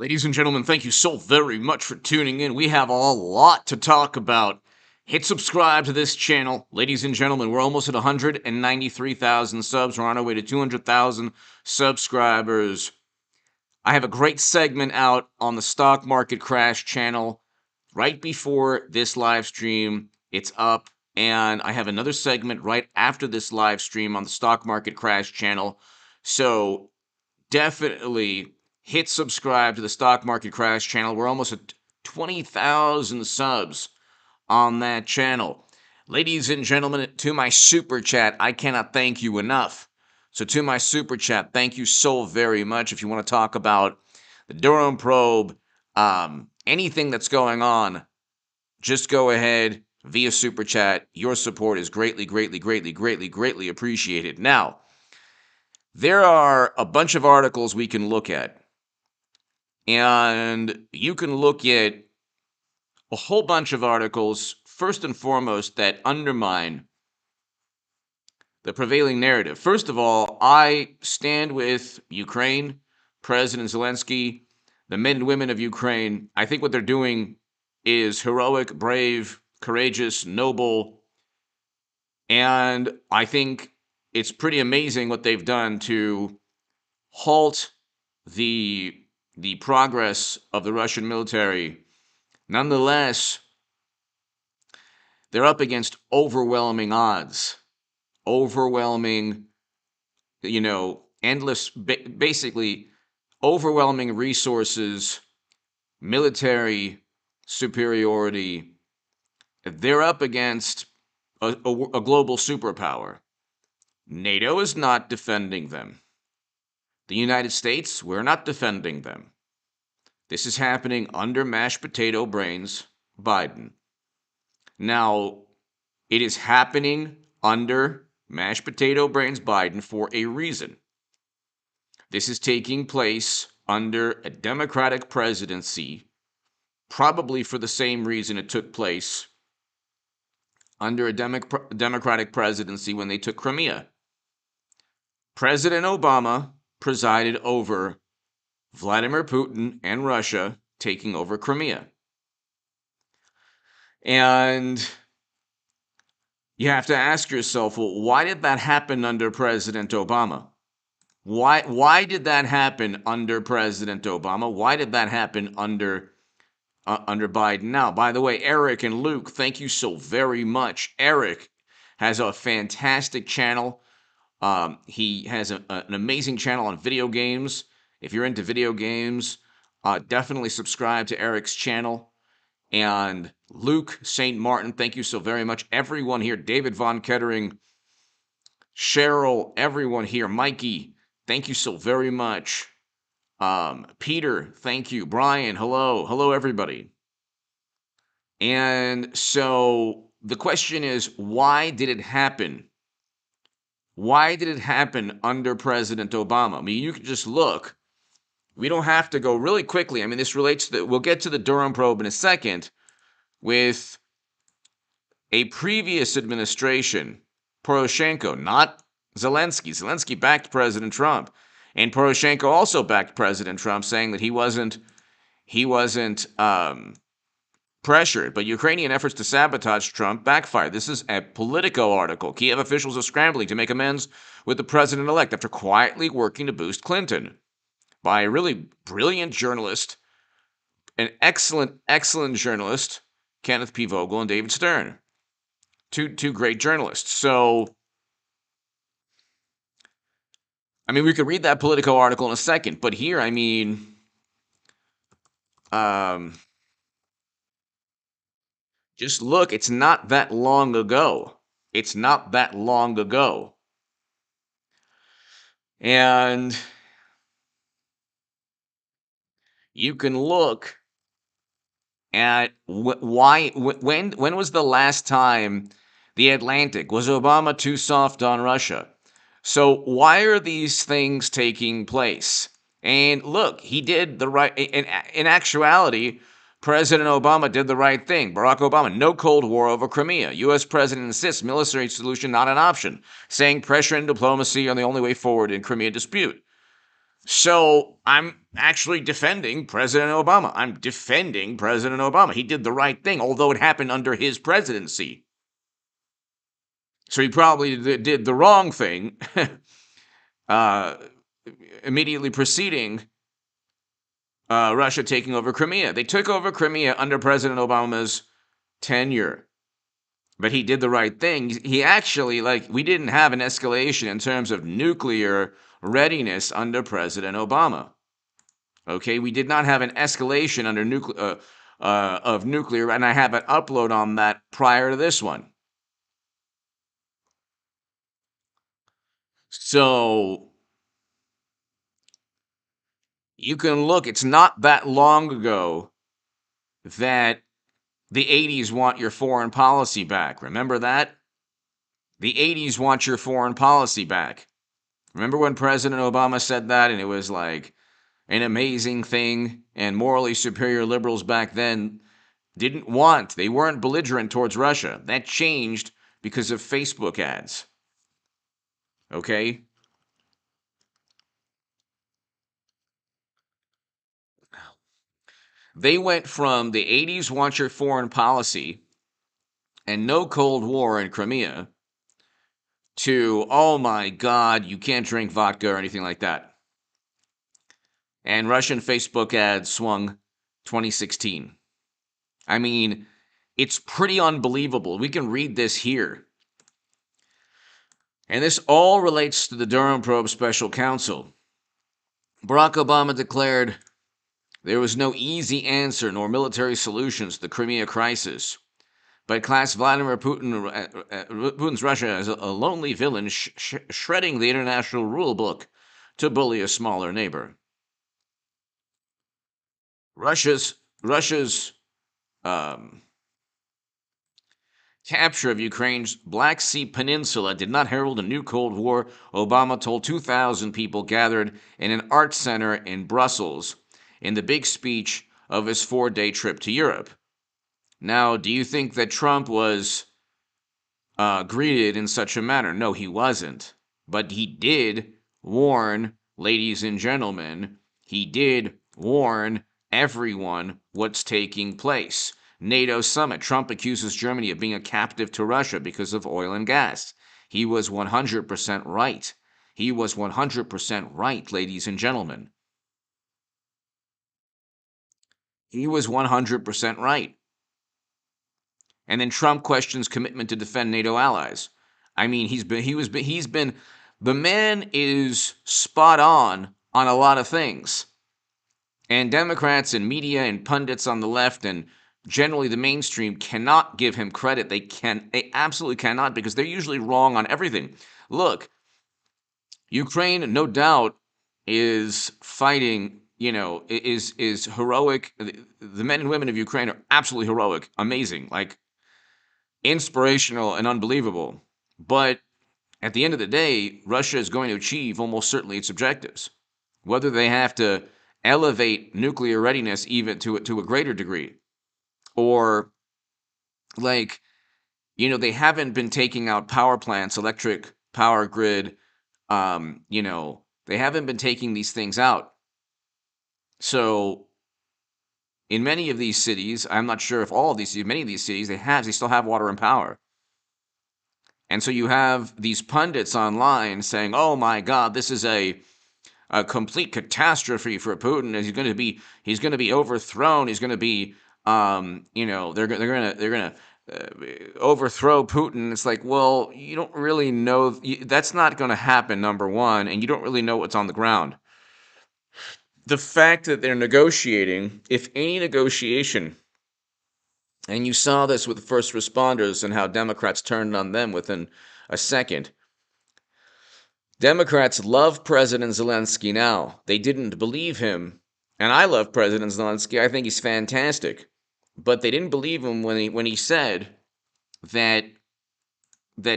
Ladies and gentlemen, thank you so very much for tuning in. We have a lot to talk about. Hit subscribe to this channel. Ladies and gentlemen, we're almost at 193,000 subs. We're on our way to 200,000 subscribers. I have a great segment out on the Stock Market Crash channel right before this live stream. It's up. And I have another segment right after this live stream on the Stock Market Crash channel. So definitely hit subscribe to the Stock Market Crash channel. We're almost at 20,000 subs on that channel. Ladies and gentlemen, to my super chat, I cannot thank you enough. So to my super chat, thank you so very much. If you want to talk about the Durham probe, anything that's going on, just go ahead via super chat. Your support is greatly appreciated. Now, there are a bunch of articles we can look at. And you can look at a whole bunch of articles, first and foremost, that undermine the prevailing narrative. First of all, I stand with Ukraine, President Zelensky, the men and women of Ukraine. I think what they're doing is heroic, brave, courageous, noble. And I think it's pretty amazing what they've done to halt the progress of the Russian military. Nonetheless, they're up against overwhelming odds. Overwhelming, endless, basically overwhelming resources, military superiority. They're up against a global superpower. NATO is not defending them. The United States, we're not defending them. This is happening under mashed potato brains Biden. Now, it is happening under mashed potato brains Biden for a reason. This is taking place under a Democratic presidency, probably for the same reason it took place under a Democratic presidency when they took Crimea. President Obama presided over Vladimir Putin and Russia taking over Crimea. And you have to ask yourself, well, why did that happen under President Obama? Why did that happen under President Obama? Why did that happen under Biden? Now, by the way, Eric and Luke, thank you so very much. Eric has a fantastic channel. He has an amazing channel on video games. If you're into video games, definitely subscribe to Eric's channel. And Luke St. Martin, thank you so very much. Everyone here, David Von Kettering, Cheryl, everyone here, Mikey, thank you so very much. Peter, thank you. Brian, hello. Hello, everybody. And so the question is, why did it happen? Why did it happen under President Obama? I mean, you can just look. We don't have to go really quickly. I mean, this relates to we'll get to the Durham probe in a second with a previous administration, Poroshenko, not Zelensky. Zelensky backed President Trump. And Poroshenko also backed President Trump, saying that he wasn't pressured. But Ukrainian efforts to sabotage Trump backfired. This is a Politico article. Kiev officials are scrambling to make amends with the president-elect after quietly working to boost Clinton. By a really brilliant journalist, an excellent journalist, Kenneth P. Vogel and David Stern. Two great journalists. So, I mean, we could read that Politico article in a second, but here, I mean, just look, it's not that long ago. It's not that long ago. And you can look at when was the last time the Atlantic, was Obama too soft on Russia? So why are these things taking place? And look, he did the right, in actuality, President Obama did the right thing. Barack Obama, no Cold War over Crimea. U.S. President insists military solution not an option, saying pressure and diplomacy are the only way forward in Crimea dispute. So I'm actually defending President Obama. I'm defending President Obama. He did the right thing, although it happened under his presidency. So he probably did the wrong thing uh, immediately preceding Russia taking over Crimea. They took over Crimea under President Obama's tenure. But he did the right thing. He actually, we didn't have an escalation in terms of nuclear readiness under President Obama. Okay, we did not have an escalation under of nuclear, and I have an upload on that prior to this one. So you can look, it's not that long ago that the 80s want your foreign policy back. Remember that? The 80s want your foreign policy back. Remember when President Obama said that, and it was like an amazing thing, and morally superior liberals back then they weren't belligerent towards Russia. That changed because of Facebook ads. Okay? They went from the 80s want your foreign policy and no Cold War in Crimea to, oh my God, you can't drink vodka or anything like that. And Russian Facebook ads swung 2016. I mean, it's pretty unbelievable. We can read this here. And this all relates to the Durham probe special counsel. Barack Obama declared there was no easy answer nor military solutions to the Crimea crisis, but classed Vladimir Putin's Russia as a lonely villain shredding the international rule book to bully a smaller neighbor. Russia's capture of Ukraine's Black Sea Peninsula did not herald a new Cold War, Obama told 2,000 people gathered in an art center in Brussels in the big speech of his 4-day trip to Europe. Now, do you think that Trump was greeted in such a manner? No, he wasn't. But he did warn, ladies and gentlemen, he did warn everyone what's taking place. NATO summit. Trump accuses Germany of being a captive to Russia because of oil and gas. He was 100% right. He was 100% right, ladies and gentlemen. He was 100% right. And then Trump questions commitment to defend NATO allies. I mean, the man is spot on a lot of things. And Democrats and media and pundits on the left and generally the mainstream cannot give him credit. They absolutely cannot, because they're usually wrong on everything. Look, Ukraine, no doubt, is fighting, is heroic. The men and women of Ukraine are absolutely heroic, amazing, inspirational and unbelievable. But at the end of the day, Russia is going to achieve almost certainly its objectives, whether they have to elevate nuclear readiness even to a greater degree, or they haven't been taking out power plants, electric power grid. They haven't been taking these things out. So in many of these cities, I'm not sure if all of these cities, many of these cities, they still have water and power. And so you have these pundits online saying, "Oh my God, this is a complete catastrophe for Putin, and he's going to be overthrown. He's going to be, they're going to overthrow Putin." It's like, well, you don't really know. That's not going to happen, number one, and you don't really know what's on the ground. The fact that they're negotiating, if any negotiation, and you saw this with the first responders and how Democrats turned on them within a second. Democrats love President Zelensky now. They didn't believe him. And I love President Zelensky. I think he's fantastic. But they didn't believe him when he said that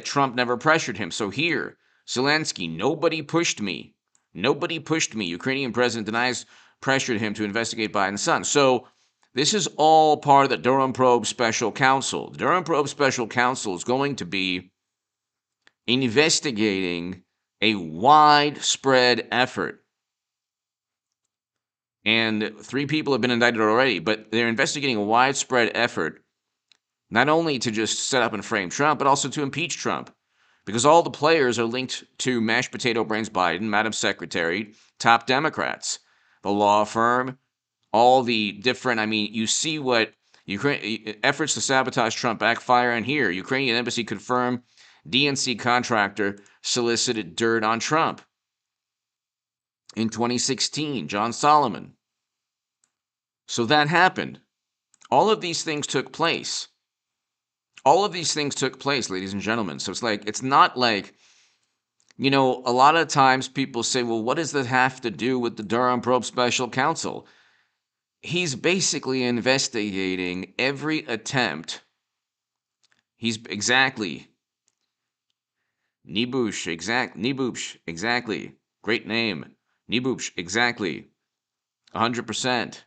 Trump never pressured him. So here, Zelensky, nobody pushed me. Nobody pushed me. Ukrainian president denies pressured him to investigate Biden's son. So this is all part of the Durham probe special counsel. The Durham probe special counsel is going to be investigating a widespread effort And 3 people have been indicted already, but they're investigating a widespread effort not only to just set up and frame Trump, but also to impeach Trump. Because all the players are linked to mashed potato brains Biden, Madam Secretary, top Democrats, the law firm, all the different, I mean, you see what Ukraine efforts to sabotage Trump backfire, and here, Ukrainian embassy confirmed DNC contractor solicited dirt on Trump. In 2016, John Solomon. So that happened. All of these things took place. All of these things took place, ladies and gentlemen. So it's not like, a lot of times people say, well, what does that have to do with the Durham probe special counsel? He's basically investigating every attempt. He's exactly. Nibush, exactly. Great name. Nibush, exactly. 100%.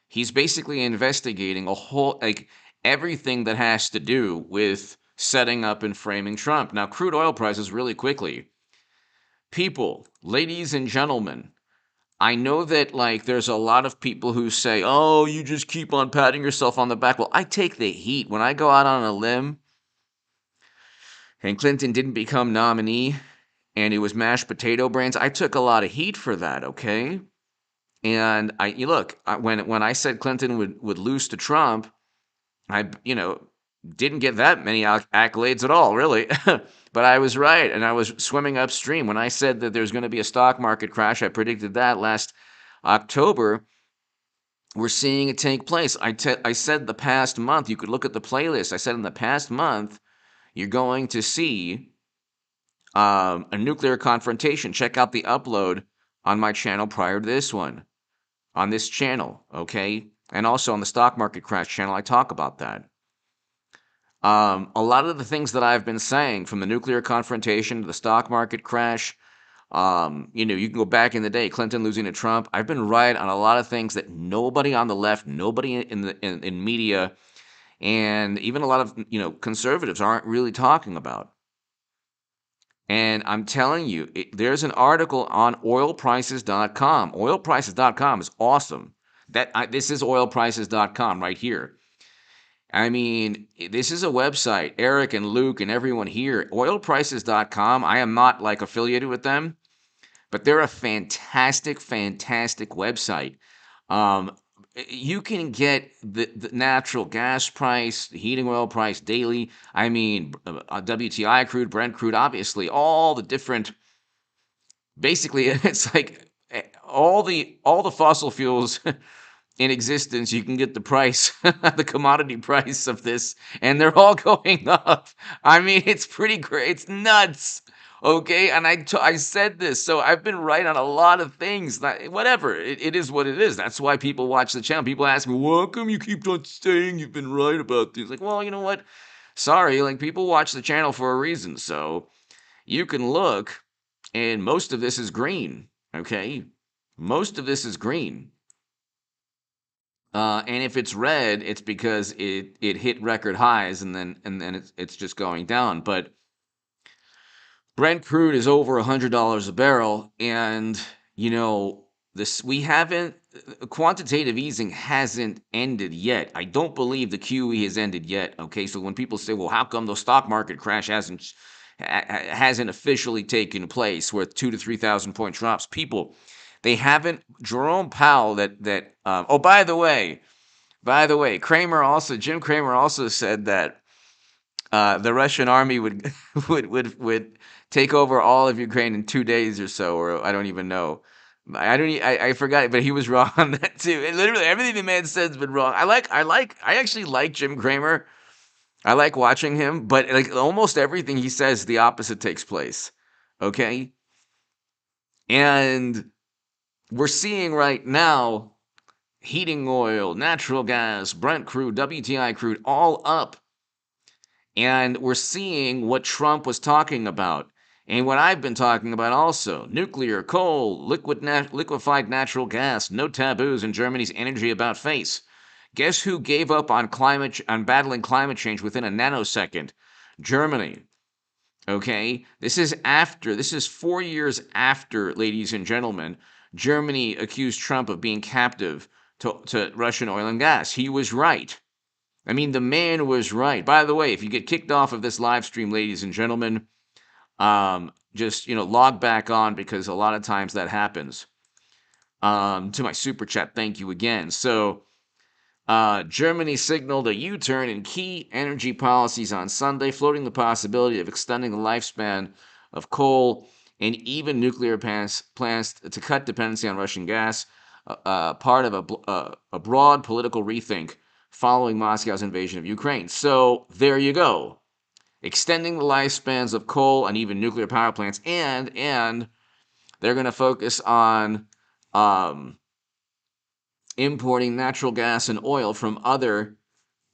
He's basically investigating a whole, everything that has to do with setting up and framing Trump. Now, crude oil prices, really quickly. People, ladies and gentlemen, I know that, there's a lot of people who say, oh, you just keep on patting yourself on the back. Well, I take the heat. When I go out on a limb and Clinton didn't become nominee and it was mashed potato brains, I took a lot of heat for that, okay? And when I said Clinton would lose to Trump, I, didn't get that many accolades at all, really. But I was right, and I was swimming upstream. When I said that there's going to be a stock market crash, I predicted that last October. We're seeing it take place. I said the past month, you could look at the playlist. I said in the past month, you're going to see a nuclear confrontation. Check out the upload on my channel prior to this one. On this channel, okay? And also on the stock market crash channel, I talk about that. A lot of the things that I've been saying, from the nuclear confrontation to the stock market crash, you can go back in the day, Clinton losing to Trump. I've been right on a lot of things that nobody on the left, nobody in media, and even a lot of conservatives aren't really talking about. And I'm telling you, there's an article on oilprices.com. Oilprices.com is awesome. This is oilprices.com right here. I mean, this is a website. Eric and Luke and everyone here, oilprices.com. I am not affiliated with them, but they're a fantastic, fantastic website. You can get the natural gas price, the heating oil price daily. I mean, WTI crude, Brent crude, obviously, all the different. Basically, it's like all the fossil fuels in existence. You can get the price, the commodity price of this, and they're all going up. I mean, it's pretty great. It's nuts. Okay, and I said this, so I've been right on a lot of things. Whatever, it is what it is. That's why people watch the channel. People ask me, well, how come you keep on saying you've been right about things? Well, you know what? Sorry, people watch the channel for a reason. So you can look, and most of this is green. Okay, most of this is green. And if it's red, it's because it hit record highs, and then it's just going down. But Brent crude is over $100 a barrel, and quantitative easing hasn't ended yet. I don't believe the QE has ended yet. Okay, so when people say, well, how come the stock market crash hasn't officially taken place, with 2,000 to 3,000 point drops, they haven't. Jerome Powell, oh, by the way, Jim Cramer also said that the Russian army would would take over all of Ukraine in 2 days or so, or I don't even know. I forgot it, but he was wrong on that too. And literally everything the man said's been wrong. I actually like Jim Cramer. I like watching him, but almost everything he says, the opposite takes place. Okay? And we're seeing right now heating oil, natural gas, Brent crude, WTI crude, all up. And we're seeing what Trump was talking about, and what I've been talking about also. Nuclear, coal, liquefied natural gas, no taboos in Germany's energy about face. Guess who gave up on battling climate change within a nanosecond? Germany. Okay? This is 4 years after, ladies and gentlemen, Germany accused Trump of being captive to Russian oil and gas. He was right. I mean, the man was right. By the way, if you get kicked off of this live stream, ladies and gentlemen, just, log back on, because a lot of times that happens. To my super chat, thank you again. So, Germany signaled a U-turn in key energy policies on Sunday, floating the possibility of extending the lifespan of coal and even nuclear plants to cut dependency on Russian gas, part of a broad political rethink following Moscow's invasion of Ukraine. So there you go. Extending the lifespans of coal and even nuclear power plants, and they're going to focus on importing natural gas and oil from other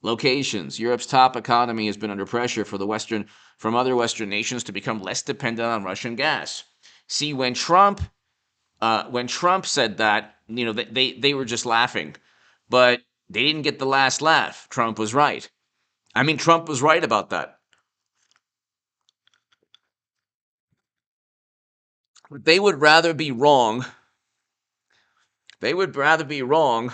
locations. Europe's top economy has been under pressure from other Western nations to become less dependent on Russian gas. See, when Trump said that, they were just laughing, but they didn't get the last laugh. Trump was right. I mean, Trump was right about that. But they would rather be wrong. They would rather be wrong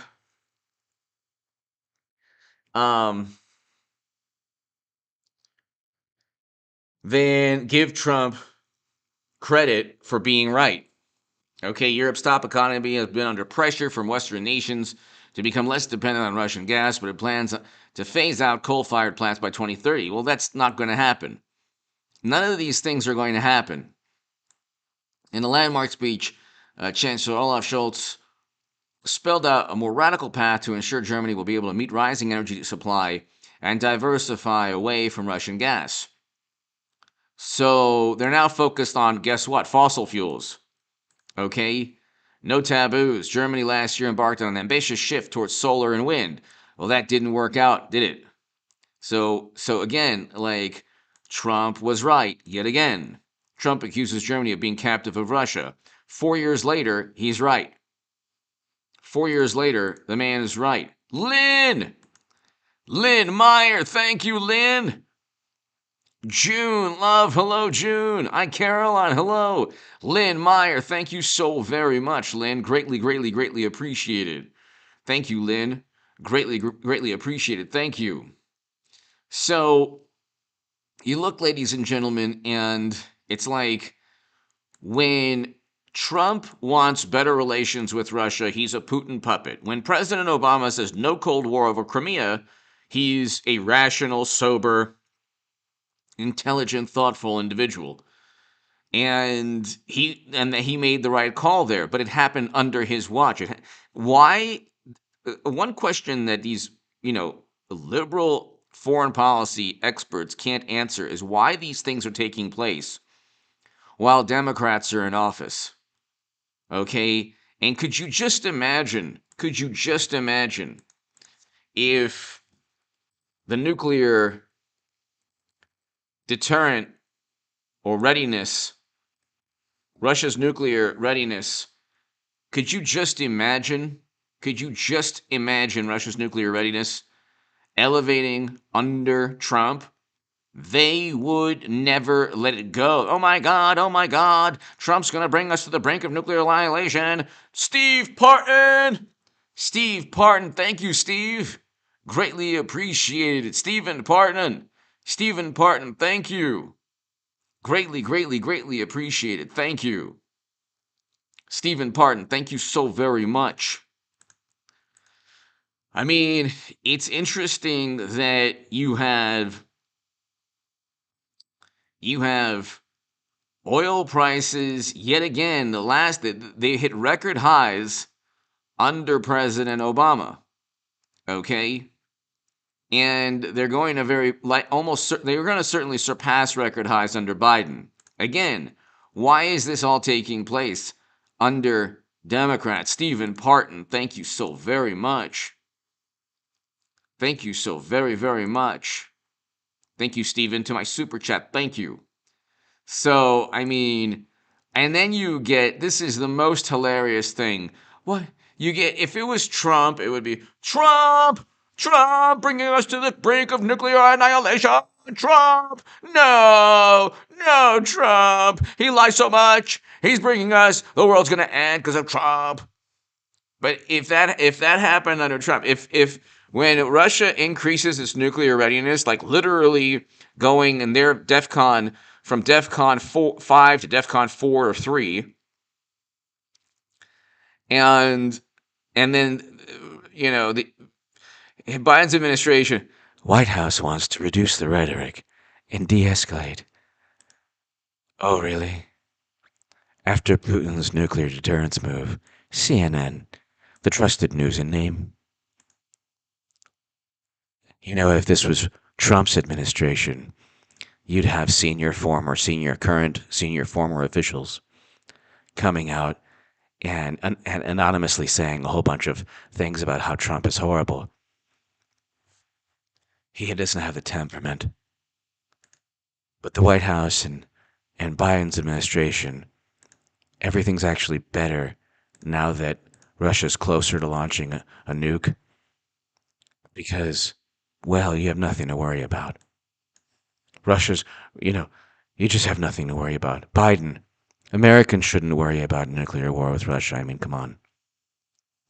than give Trump credit for being right. Okay, Europe's top economy has been under pressure from Western nations to become less dependent on Russian gas, but it plans to phase out coal-fired plants by 2030. Well, that's not going to happen. None of these things are going to happen. In a landmark speech, Chancellor Olaf Scholz spelled out a more radical path to ensure Germany will be able to meet rising energy supply and diversify away from Russian gas. So they're now focused on, guess what? Fossil fuels. Okay? No taboos. Germany last year embarked on an ambitious shift towards solar and wind. Well, that didn't work out, did it? So again, Trump was right yet again. Trump accuses Germany of being captive of Russia. 4 years later, he's right. 4 years later, the man is right. Lynn Meyer, thank you, Lynn. June, love, hello, June. Hi, Caroline, hello. Lynn Meyer, thank you so very much, Lynn. Greatly appreciated. Thank you, Lynn. Greatly appreciated. Thank you. So, you look, ladies and gentlemen, and it's like when Trump wants better relations with Russia, he's a Putin puppet. When President Obama says no Cold War over Crimea, he's a rational, sober, intelligent, thoughtful individual. And he made the right call there, but it happened under his watch. Why? One question that these, liberal foreign policy experts can't answer is why these things are taking place while Democrats are in office. Okay? And could you just imagine if the nuclear deterrent or readiness, Russia's nuclear readiness, could you just imagine Russia's nuclear readiness elevating under Trump? They would never let it go. Oh my God, Trump's going to bring us to the brink of nuclear annihilation. Steve Parton, thank you, Steve. Greatly appreciated. Stephen Parton, thank you. Greatly appreciated. Thank you. Stephen Parton, thank you so very much. I mean, it's interesting that you have oil prices yet again. They hit record highs under President Obama. Okay, and they're going to they're going to certainly surpass record highs under Biden. Again, why is this all taking place under Democrats? Stephen Parton, thank you so very much. Thank you so very much. Thank you, Stephen, to my super chat. Thank you. So, I mean, and then you get, this is the most hilarious thing. What? You get, if it was Trump, it would be, Trump bringing us to the brink of nuclear annihilation. Trump! No! No, Trump! He lies so much! He's bringing us, the world's gonna end because of Trump. But if that happened under Trump, if when Russia increases its nuclear readiness, like literally going in their DEFCON from DEFCON 5 to DEFCON 4 or 3, and then the Biden's administration, White House wants to reduce the rhetoric and de-escalate. Oh, really? After Putin's nuclear deterrence move, CNN, the trusted news and name. If this was Trump's administration, you'd have senior, current, senior, former officials coming out and anonymously saying a whole bunch of things about how Trump is horrible. He doesn't have the temperament. But the White House and Biden's administration, everything's actually better now that Russia's closer to launching a nuke because, well, you have nothing to worry about. Russia's, you just have nothing to worry about. Biden, Americans shouldn't worry about a nuclear war with Russia. I mean, come on.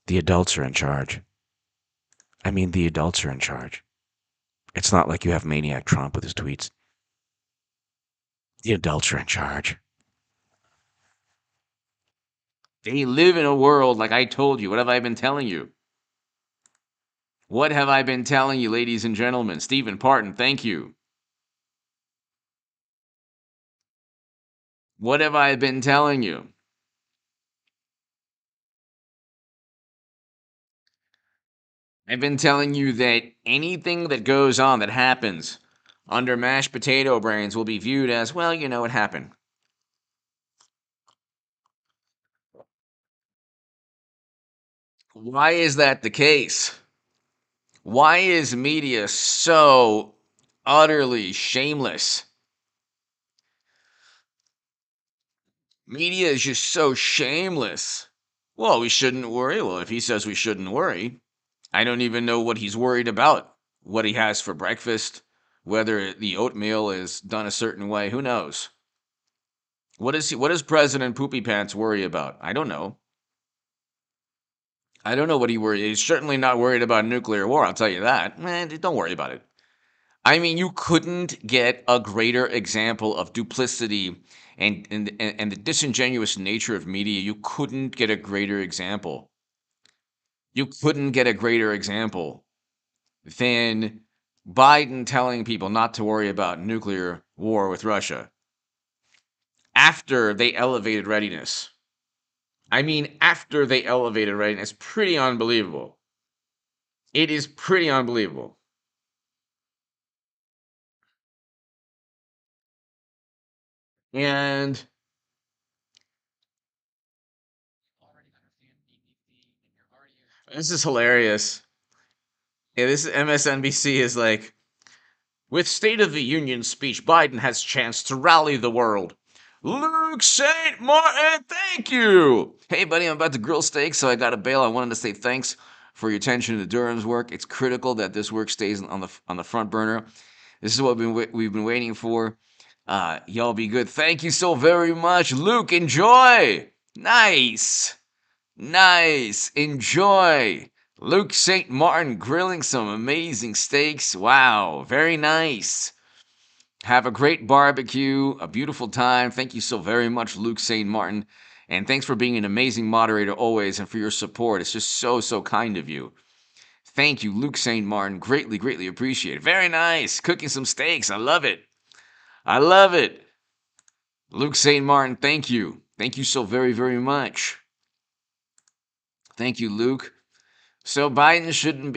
The adults are in charge. The adults are in charge. It's not like you have maniac Trump with his tweets. The adults are in charge. They live in a world like I told you. What have I been telling you? What have I been telling you, ladies and gentlemen? Stephen Parton, thank you. What have I been telling you? I've been telling you that anything that goes on that happens under mashed potato brains will be viewed as, well, it happened. Why is that the case? Why is media so utterly shameless? Media is just so shameless. Well, we shouldn't worry. Well, if he says we shouldn't worry, I don't even know what he's worried about. What he has for breakfast, whether the oatmeal is done a certain way, who knows? What does President Poopy Pants worry about? I don't know. I don't know what he worries. He's certainly not worried about nuclear war, I'll tell you that. Don't worry about it. You couldn't get a greater example of duplicity and the disingenuous nature of media. You couldn't get a greater example. You couldn't get a greater example than Biden telling people not to worry about nuclear war with Russia after they elevated readiness. After they elevated readiness, pretty unbelievable. It is pretty unbelievable. And this is hilarious. Yeah, this MSNBC is like, with State of the Union speech, Biden has chance to rally the world. Luke St. Martin, thank you. Hey, buddy, I'm about to grill steak, so I got to bail. I wanted to say thanks for your attention to Durham's work. It's critical that this work stays on the front burner. This is what we've been waiting for. Y'all be good. Thank you so very much, Luke. Enjoy. Nice. Enjoy. Luke St. Martin grilling some amazing steaks. Wow, very nice. Have a great barbecue, a beautiful time. Thank you so very much, Luke St. Martin. And thanks for being an amazing moderator always and for your support. It's just so kind of you. Thank you, Luke St. Martin. Greatly appreciate it. Very nice. Cooking some steaks. I love it. Luke St. Martin, thank you. Thank you so very much. Thank you, Luke. So Biden shouldn't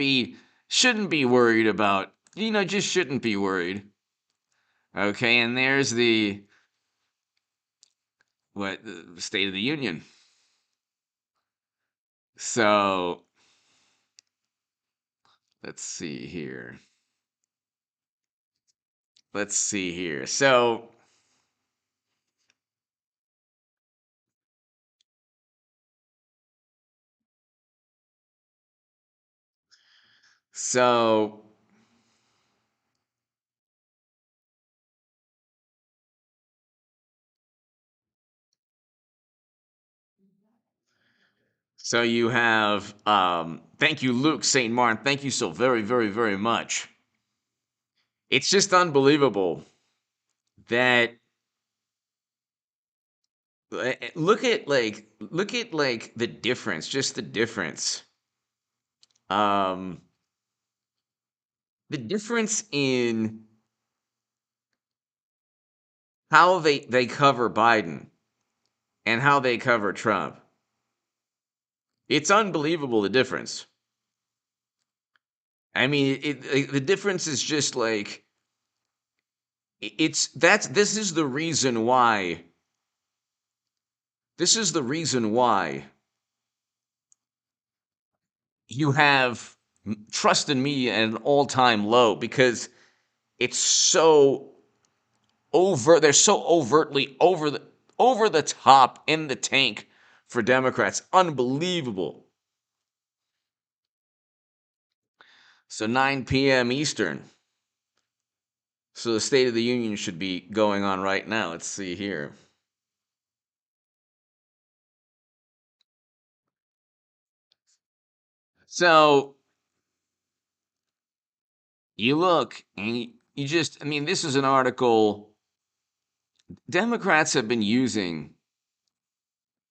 be worried about, just shouldn't be worried. Okay, and there's the State of the Union. So let's see here. So So you have, thank you, Luke St. Martin. Thank you so very, very, very much. It's just unbelievable that look at the difference, just the difference. Um, the difference in how they cover Biden and how they cover Trump. It's unbelievable the difference. I mean, the difference is just like it's that's this is the reason why you have trust in media at an all-time low, because it's so they're so overtly over the top in the tank for Democrats. Unbelievable. So 9 p.m. Eastern. So the State of the Union should be going on right now. Let's see here. So you look and you just, I mean, this is an article Democrats have been using.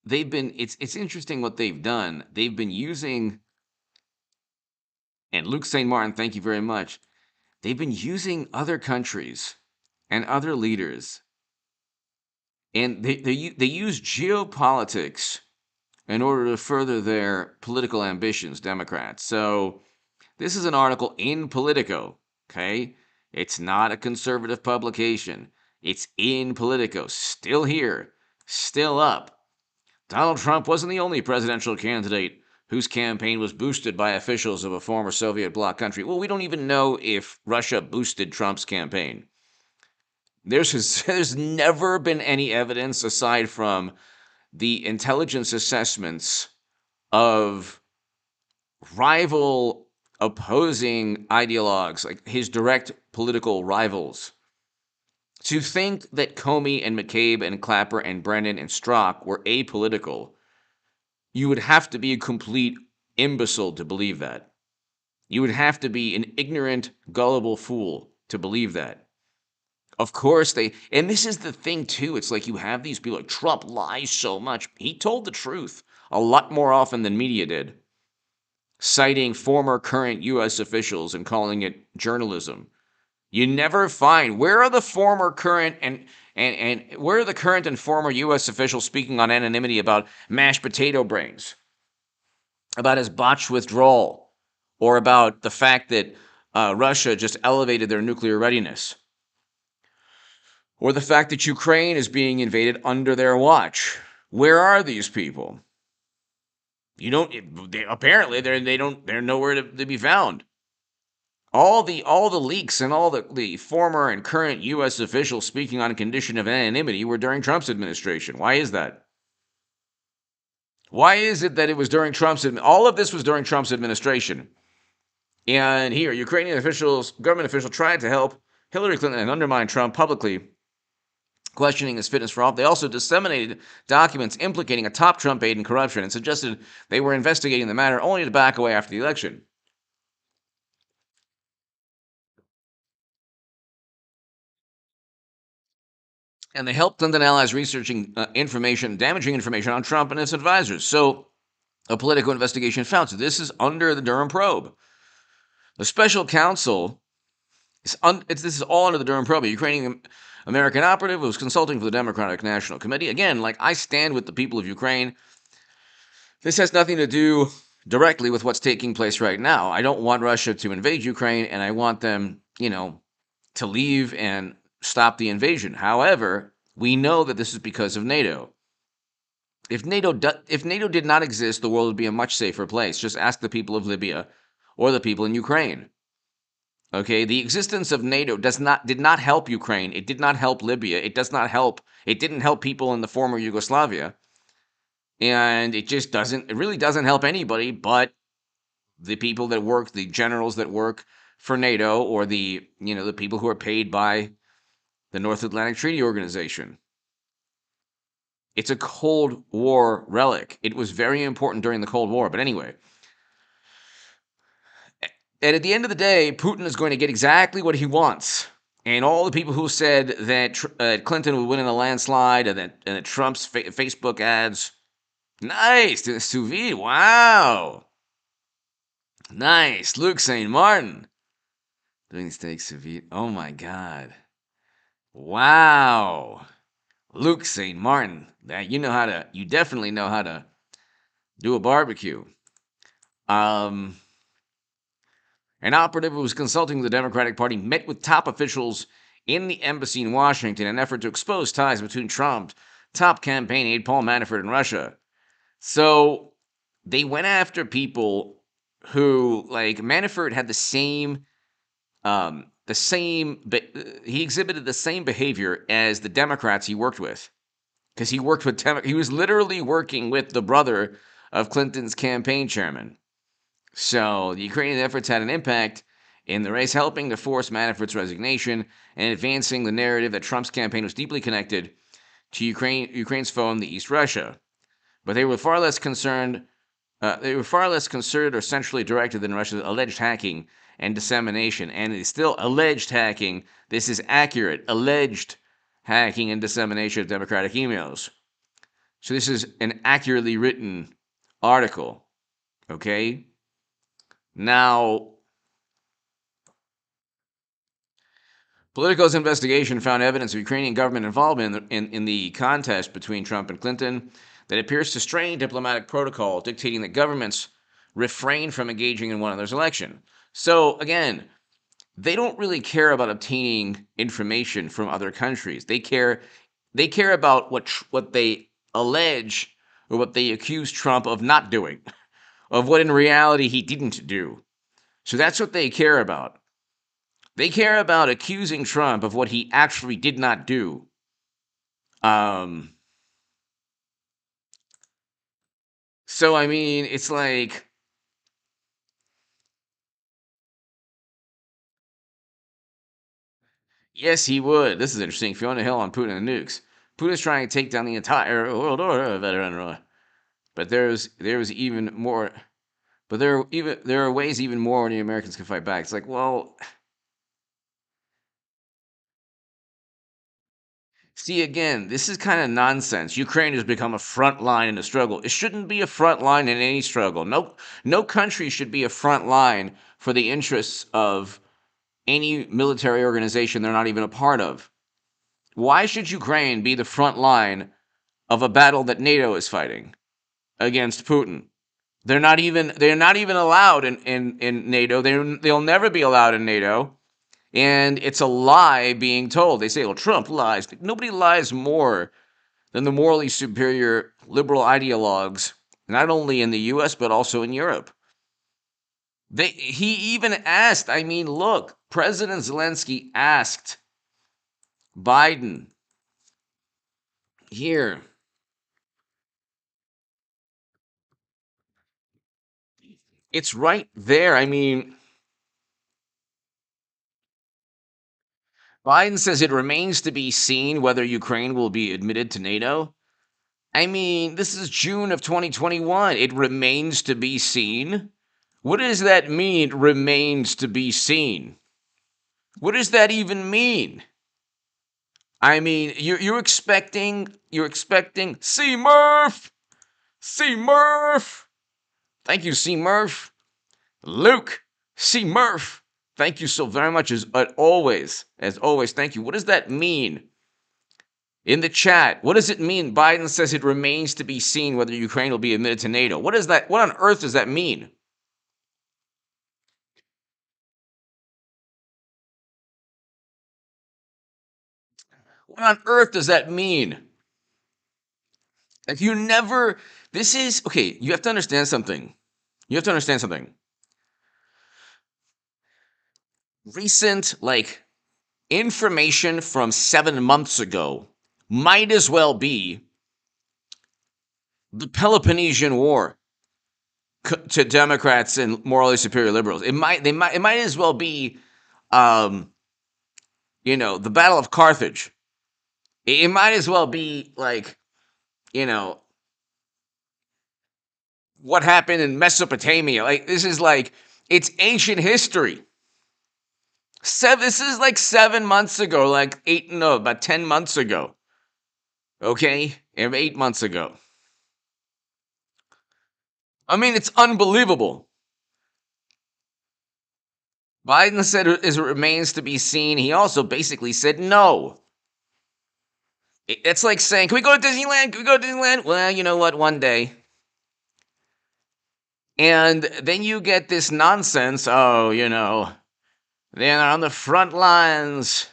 It's interesting what they've done. They've been using, and Luke St. Martin, thank you very much. They've been using other countries and other leaders, and they use geopolitics in order to further their political ambitions, Democrats. So this is an article in Politico, okay? It's not a conservative publication. It's in Politico, still here, still up. Donald Trump wasn't the only presidential candidate whose campaign was boosted by officials of a former Soviet bloc country. Well, we don't even know if Russia boosted Trump's campaign. There's never been any evidence aside from the intelligence assessments of rival opposing ideologues, like his direct political rivals. To think that Comey and McCabe and Clapper and Brennan and Strzok were apolitical, you would have to be a complete imbecile to believe that. You would have to be an ignorant, gullible fool to believe that. Of course and this is the thing too, it's like you have these people like, Trump lies so much. He told the truth a lot more often than media did, citing former current U.S. officials and calling it journalism. You never find, where are the former current and where are the current and former U.S. officials speaking on anonymity about mashed potato brains, about his botched withdrawal, or about the fact that Russia just elevated their nuclear readiness, or the fact that Ukraine is being invaded under their watch? Where are these people? You don't. Apparently, they're nowhere to be found. All the leaks and all the former and current U.S. officials speaking on condition of anonymity were during Trump's administration. Why is that? Why is it that it was during all of this was during Trump's administration? And here, Ukrainian government officials tried to help Hillary Clinton and undermine Trump publicly, questioning his fitness for office. They also disseminated documents implicating a top Trump aide in corruption and suggested they were investigating the matter, only to back away after the election. And they helped Clinton allies researching damaging information on Trump and his advisors. So a political investigation found. So this is under the Durham probe. The special counsel this is all under the Durham probe. A Ukrainian American operative who was consulting for the Democratic National Committee. Again, like, I stand with the people of Ukraine. This has nothing to do directly with what's taking place right now. I don't want Russia to invade Ukraine, and I want them, to leave and stop the invasion. However, we know that this is because of NATO. If NATO did not exist, the world would be a much safer place. Just ask the people of Libya or the people in Ukraine. Okay, the existence of NATO did not help Ukraine. It did not help Libya. It didn't help people in the former Yugoslavia. And it really doesn't help anybody but the people that work, the generals that work for NATO, or the people who are paid by the North Atlantic Treaty Organization. It's a Cold War relic. It was very important during the Cold War. But anyway, and at the end of the day, Putin is going to get exactly what he wants. And all the people who said that Clinton would win in a landslide and that Trump's Facebook ads, nice, doing sous vide, wow. Nice, Luke St. Martin doing steak sous vide. Oh my God. Wow. Luke St. Martin. That you definitely know how to do a barbecue. An operative who was consulting the Democratic Party met with top officials in the embassy in Washington in an effort to expose ties between Trump's top campaign aide Paul Manafort and Russia. So they went after people who, like, Manafort had he exhibited the same behavior as the Democrats he worked with. Because he was literally working with the brother of Clinton's campaign chairman. So the Ukrainian efforts had an impact in the race, helping to force Manafort's resignation and advancing the narrative that Trump's campaign was deeply connected to Ukraine's foe in the East, Russia. But they were far less concerned. They were far less concerted or centrally directed than Russia's alleged hacking and dissemination. And it's still alleged hacking. This is accurate. Alleged hacking and dissemination of Democratic emails. So this is an accurately written article. Okay? Now, Politico's investigation found evidence of Ukrainian government involvement in the contest between Trump and Clinton that appears to strain diplomatic protocol, dictating that governments refrain from engaging in one another's election. So, again, they don't really care about obtaining information from other countries. They care about what they allege or what they accuse Trump of not doing, of what in reality he didn't do. So that's what they care about. They care about accusing Trump of what he actually did not do. So, I mean, it's like, yes, he would. This is interesting. Fiona Hill on Putin and nukes. Putin's trying to take down the entire world order, veteran. But there was even more. But there are ways even more ordinary Americans can fight back. It's like, well, see, again, this is kind of nonsense. Ukraine has become a front line in the struggle. It shouldn't be a front line in any struggle. No country should be a front line for the interests of any military organization they're not even a part of. Why should Ukraine be the front line of a battle that NATO is fighting against Putin? They're not even allowed in NATO. They'll never be allowed in NATO. And it's a lie being told. They say, well, Trump lies. Nobody lies more than the morally superior liberal ideologues, not only in the US, but also in Europe. He even asked, I mean, look, President Zelensky asked Biden here. It's right there. I mean, Biden says it remains to be seen whether Ukraine will be admitted to NATO. I mean, this is June of 2021. It remains to be seen. What does that mean, remains to be seen? What does that even mean? I mean, you're expecting C. Murph! C. Murph! Thank you, C. Murph. Luke C. Murph. Thank you so very much, as always. As always, thank you. What does that mean? In the chat, what does it mean? Biden says it remains to be seen whether Ukraine will be admitted to NATO. What is that? What on earth does that mean? What on earth does that mean? Like, you have to understand something. You have to understand something. Recent, information from 7 months ago might as well be the Peloponnesian War to Democrats and morally superior liberals. It might as well be, the Battle of Carthage. It might as well be you know, what happened in Mesopotamia. Like, this is like, it's ancient history. This is like 7 months ago, like about 10 months ago. Okay? 8 months ago. I mean, it's unbelievable. Biden said as it remains to be seen. He also basically said no. It's like saying, can we go to Disneyland? Can we go to Disneyland? Well, you know what? One day. And then you get this nonsense. Oh, they're on the front lines.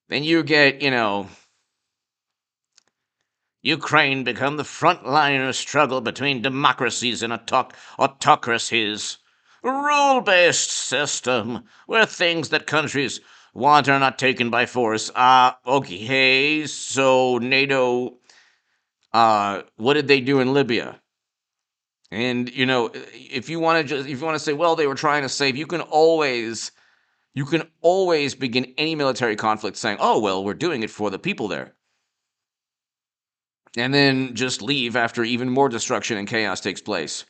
Then you get, Ukraine become the front line of struggle between democracies and autocracies. Rule based system where things that countries want are not taken by force. Okay, so NATO, what did they do in Libya? And if you want to say, well, they were trying to save, you can always begin any military conflict saying, oh, well, we're doing it for the people there. And then just leave after even more destruction and chaos takes place.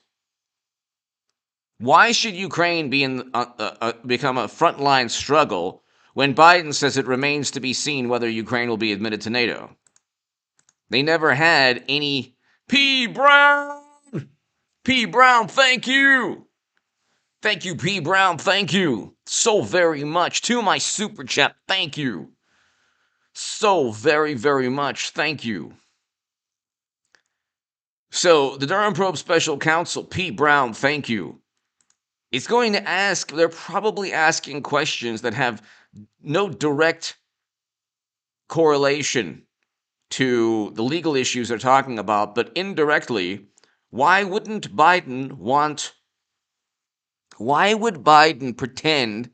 Why should Ukraine become a frontline struggle when Biden says it remains to be seen whether Ukraine will be admitted to NATO? They never had any. P. Brown, thank you. Thank you, P. Brown, thank you so very much. To my super chat, thank you. So very, very much, thank you. So, the Durham Probe Special Counsel, P. Brown, thank you. It's going to ask, they're probably asking questions that have no direct correlation to the legal issues they're talking about, but indirectly, why would Biden pretend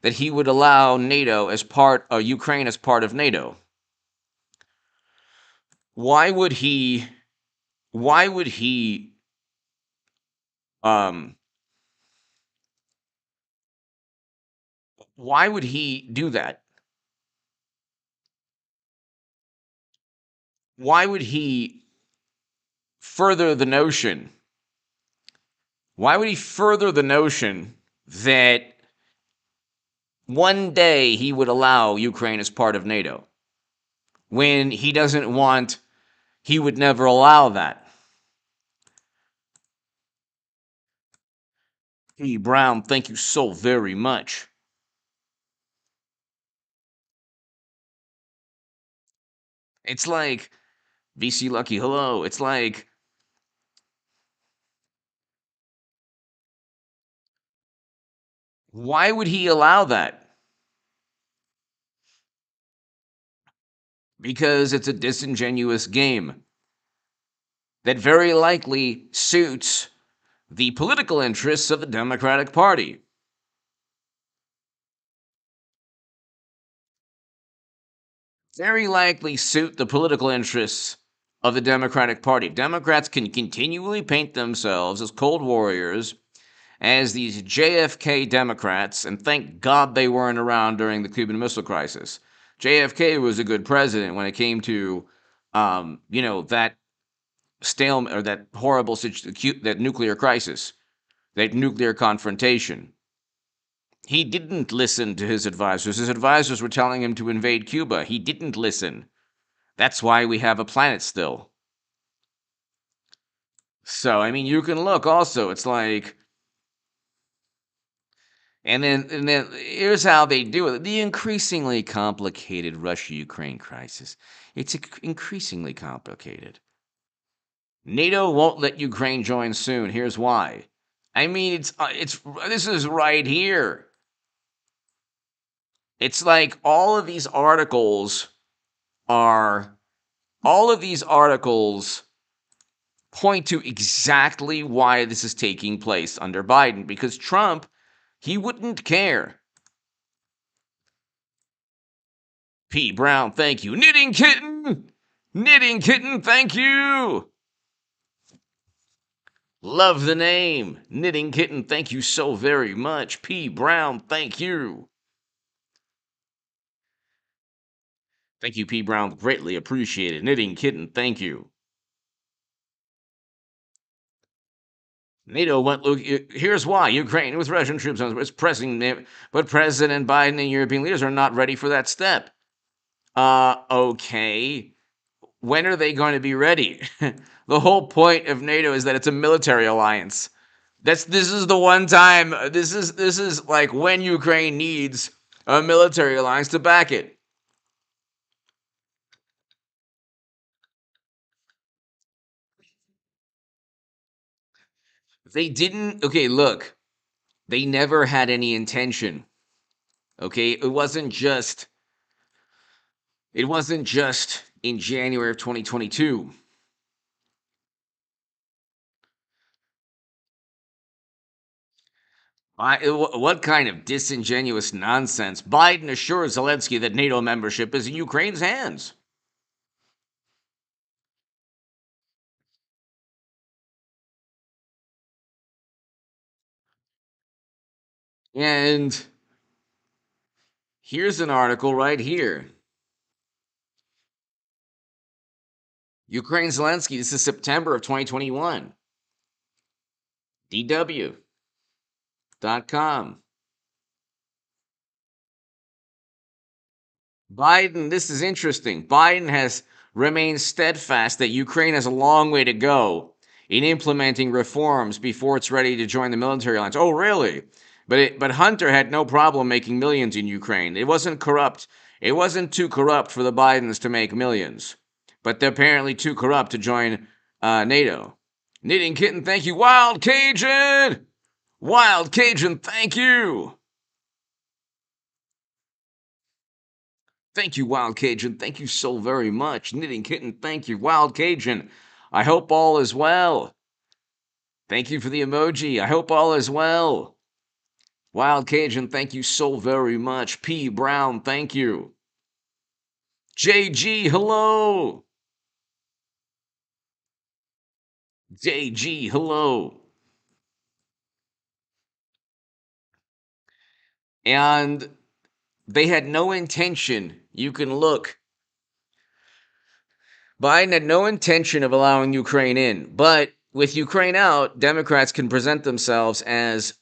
that he would allow Ukraine as part of NATO? Why would he do that? Why would he further the notion? Why would he further the notion that one day he would allow Ukraine as part of NATO when he would never allow that? Hey, Brown, thank you so very much. It's like, VC Lucky, hello. It's like, why would he allow that? Because it's a disingenuous game that very likely suits the political interests of the Democratic Party. Very likely suit the political interests of the Democratic Party. Democrats can continually paint themselves as cold warriors, as these JFK Democrats, and thank God they weren't around during the Cuban Missile Crisis. JFK was a good president when it came to, that stalemate, or that horrible that nuclear crisis, that nuclear confrontation. He didn't listen to his advisors. His advisors were telling him to invade Cuba. He didn't listen. That's why we have a planet still. So, I mean, you can look also. It's like, and then here's how they do it. The increasingly complicated Russia-Ukraine crisis. It's increasingly complicated. NATO won't let Ukraine join soon. Here's why. I mean, this is right here. It's like all of these articles point to exactly why this is taking place under Biden, because Trump, he wouldn't care. P. Brown, thank you. Knitting Kitten, thank you. Love the name. Knitting Kitten, thank you so very much. P. Brown, thank you. Thank you, P. Brown. Greatly appreciated. Knitting Kitten, thank you. NATO went. Look, here's why: Ukraine with Russian troops on is pressing, but President Biden and European leaders are not ready for that step. Okay. When are they going to be ready? The whole point of NATO is that it's a military alliance. This is the one time. This is like when Ukraine needs a military alliance to back it. They didn't. Okay, look. They never had any intention. Okay, it wasn't just in January of 2022. What kind of disingenuous nonsense? Biden assures Zelensky that NATO membership is in Ukraine's hands. And here's an article right here. Ukraine Zelensky, this is September of 2021. DW.com. Biden, this is interesting. Biden has remained steadfast that Ukraine has a long way to go in implementing reforms before it's ready to join the military alliance. Oh, really? But Hunter had no problem making millions in Ukraine. It wasn't corrupt. It wasn't too corrupt for the Bidens to make millions. But they're apparently too corrupt to join NATO. Knitting Kitten, thank you. Wild Cajun! Wild Cajun, thank you! Thank you, Wild Cajun. Thank you so very much. Knitting Kitten, thank you. Wild Cajun, I hope all is well. Thank you for the emoji. I hope all is well. Wild Cajun, thank you so very much. P. Brown, thank you. JG, hello. JG, hello. And they had no intention. You can look. Biden had no intention of allowing Ukraine in, but with Ukraine out, Democrats can present themselves as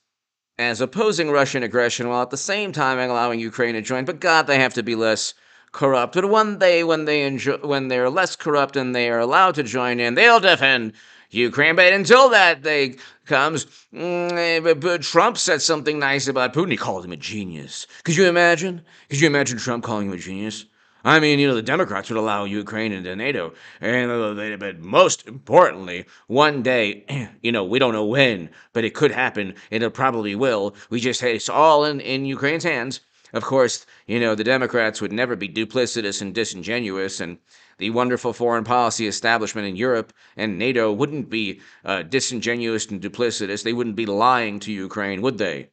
opposing Russian aggression while at the same time allowing Ukraine to join. But God, they have to be less corrupt. But one day, when they're less corrupt and they are allowed to join in, they'll defend Ukraine. But until that day comes, but Trump said something nice about Putin. He called him a genius. Could you imagine? Could you imagine Trump calling him a genius? I mean, the Democrats would allow Ukraine into NATO, but most importantly, one day, we don't know when, but it could happen, and it probably will. We just say it's all in Ukraine's hands. Of course, the Democrats would never be duplicitous and disingenuous, and the wonderful foreign policy establishment in Europe and NATO wouldn't be disingenuous and duplicitous. They wouldn't be lying to Ukraine, would they?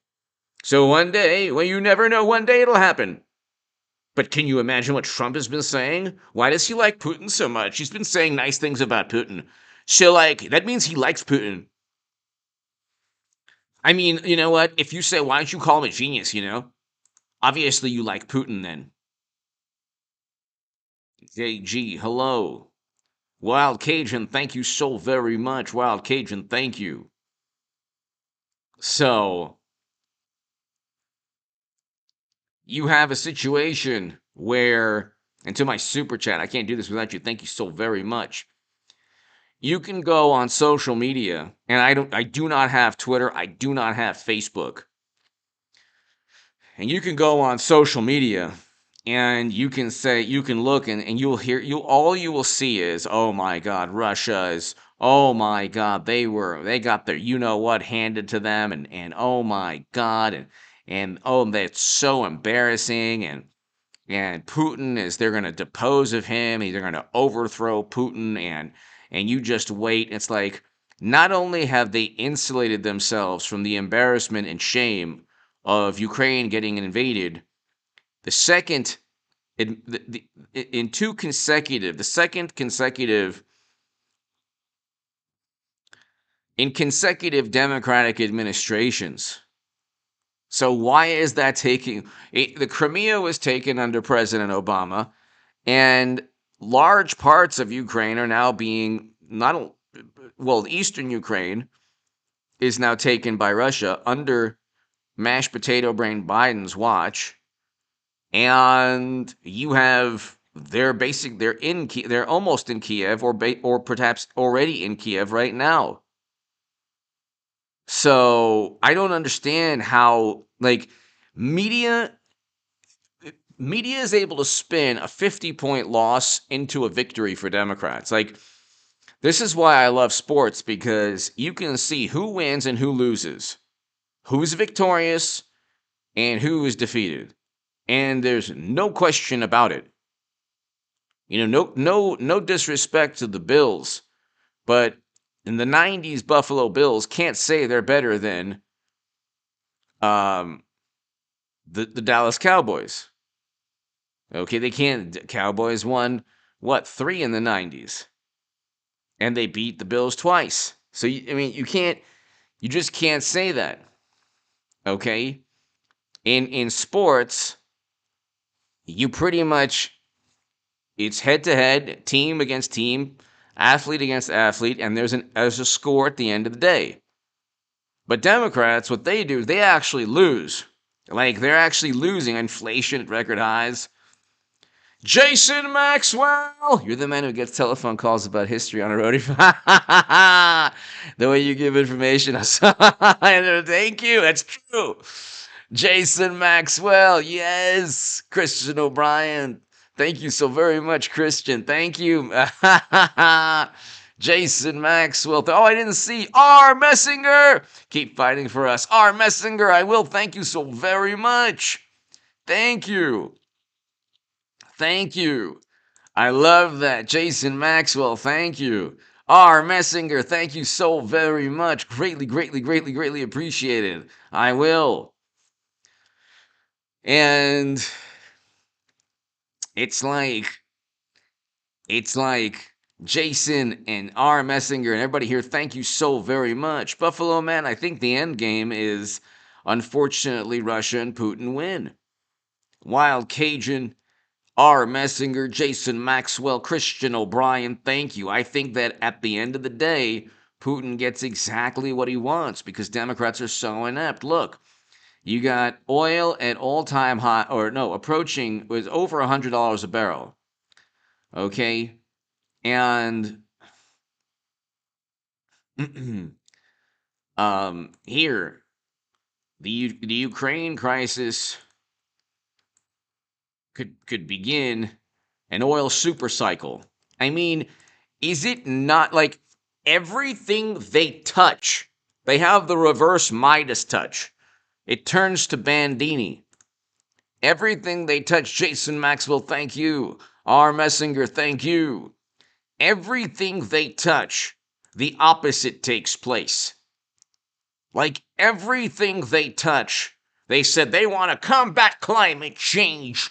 So one day, well, you never know, one day it'll happen. But can you imagine what Trump has been saying? Why does he like Putin so much? He's been saying nice things about Putin. So, that means he likes Putin. I mean, you know what? If you say, why don't you call him a genius, Obviously you like Putin then. JG, hello. Wild Cajun, thank you so very much. Wild Cajun, thank you. So, you have a situation where, and to my super chat, I can't do this without you. Thank you so very much. You can go on social media, and I do not have Twitter, I do not have Facebook. And you can go on social media and you can look and all you will see is, oh my God, Russia is, oh my God, they got their what handed to them, and oh my God, and oh, that's so embarrassing, and Putin they're going to depose of him, they're going to overthrow Putin, and you just wait. It's like, not only have they insulated themselves from the embarrassment and shame of Ukraine getting invaded, the second in consecutive Democratic administrations. So why is that taking? The Crimea was taken under President Obama, And large parts of Ukraine are now being eastern Ukraine is now taken by Russia under mashed potato brain Biden's watch. And you have they're almost in Kiev or perhaps already in Kiev right now. So I don't understand how media is able to spin a 50-point loss into a victory for Democrats. This is why I love sports, because you can see who wins and who loses, who's victorious and who is defeated. And there's no question about it. No disrespect to the Bills, but in the 90s, Buffalo Bills can't say they're better than the Dallas Cowboys. Okay, they can't. Cowboys won, 3 in the 90s? And they beat the Bills twice. So, you just can't say that. Okay? In sports, you pretty much, it's head-to-head, team against team, athlete against athlete, and there's a score at the end of the day. But Democrats, what they do, they actually lose. They're actually losing. Inflation at record highs. Jason Maxwell! You're the man who gets telephone calls about history on a roadie. The way you give information. Thank you. That's true. Jason Maxwell. Yes. Christian O'Brien. Thank you so very much, Christian. Thank you. Jason Maxwell. Oh, I didn't see. R. Messinger. Keep fighting for us. R. Messinger, I will. Thank you so very much. Thank you. Thank you. I love that. Jason Maxwell, thank you. R. Messinger, thank you so very much. Greatly, greatly, greatly, greatly appreciated. I will. And it's like Jason and R. Messinger and everybody here, thank you so very much. Buffalo Man, I think the end game is, unfortunately, Russia and Putin win. Wild Cajun, R. Messinger, Jason Maxwell, Christian O'Brien, thank you. I think that at the end of the day, Putin gets exactly what he wants because Democrats are so inept. Look, you got oil at all-time high, approaching, was over $100 a barrel. Okay? And here, the Ukraine crisis could begin an oil super cycle. Is it not everything they touch? They have the reverse Midas touch. It turns to Bandini. Everything they touch, Jason Maxwell, thank you. R. Messinger, thank you. Everything they touch, the opposite takes place. Everything they touch, they said they want to combat climate change.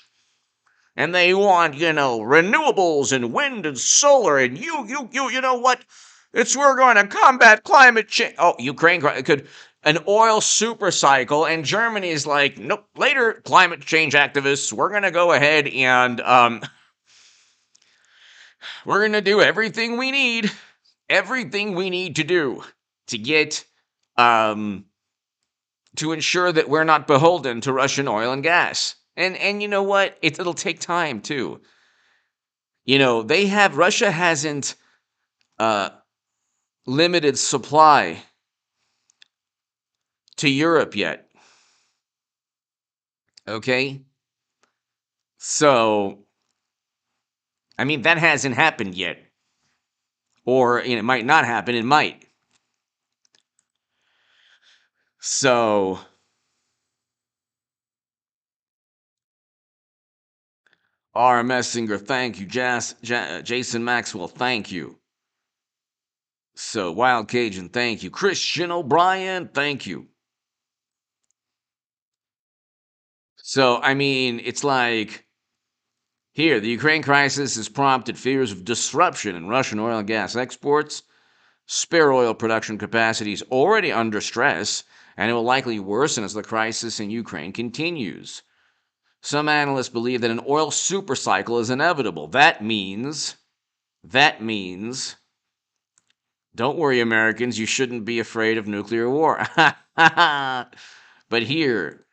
And they want, renewables and wind and solar, and you know what? We're going to combat climate change. Oh, Ukraine could, an oil super cycle, and Germany is like, nope, later, climate change activists, we're going to go ahead and, we're going to do everything we need to do to get, to ensure that we're not beholden to Russian oil and gas. And you know what? It'll take time, too. Russia hasn't limited supply to Europe yet. Okay? So, that hasn't happened yet. Or, it might not happen, it might. So, R. Messinger, thank you. Jason Maxwell, thank you. So, Wild Cajun, thank you. Christian O'Brien, thank you. So, it's here, the Ukraine crisis has prompted fears of disruption in Russian oil and gas exports. Spare oil production capacity is already under stress, and it will likely worsen as the crisis in Ukraine continues. Some analysts believe that an oil supercycle is inevitable. That means, don't worry, Americans, you shouldn't be afraid of nuclear war. But here,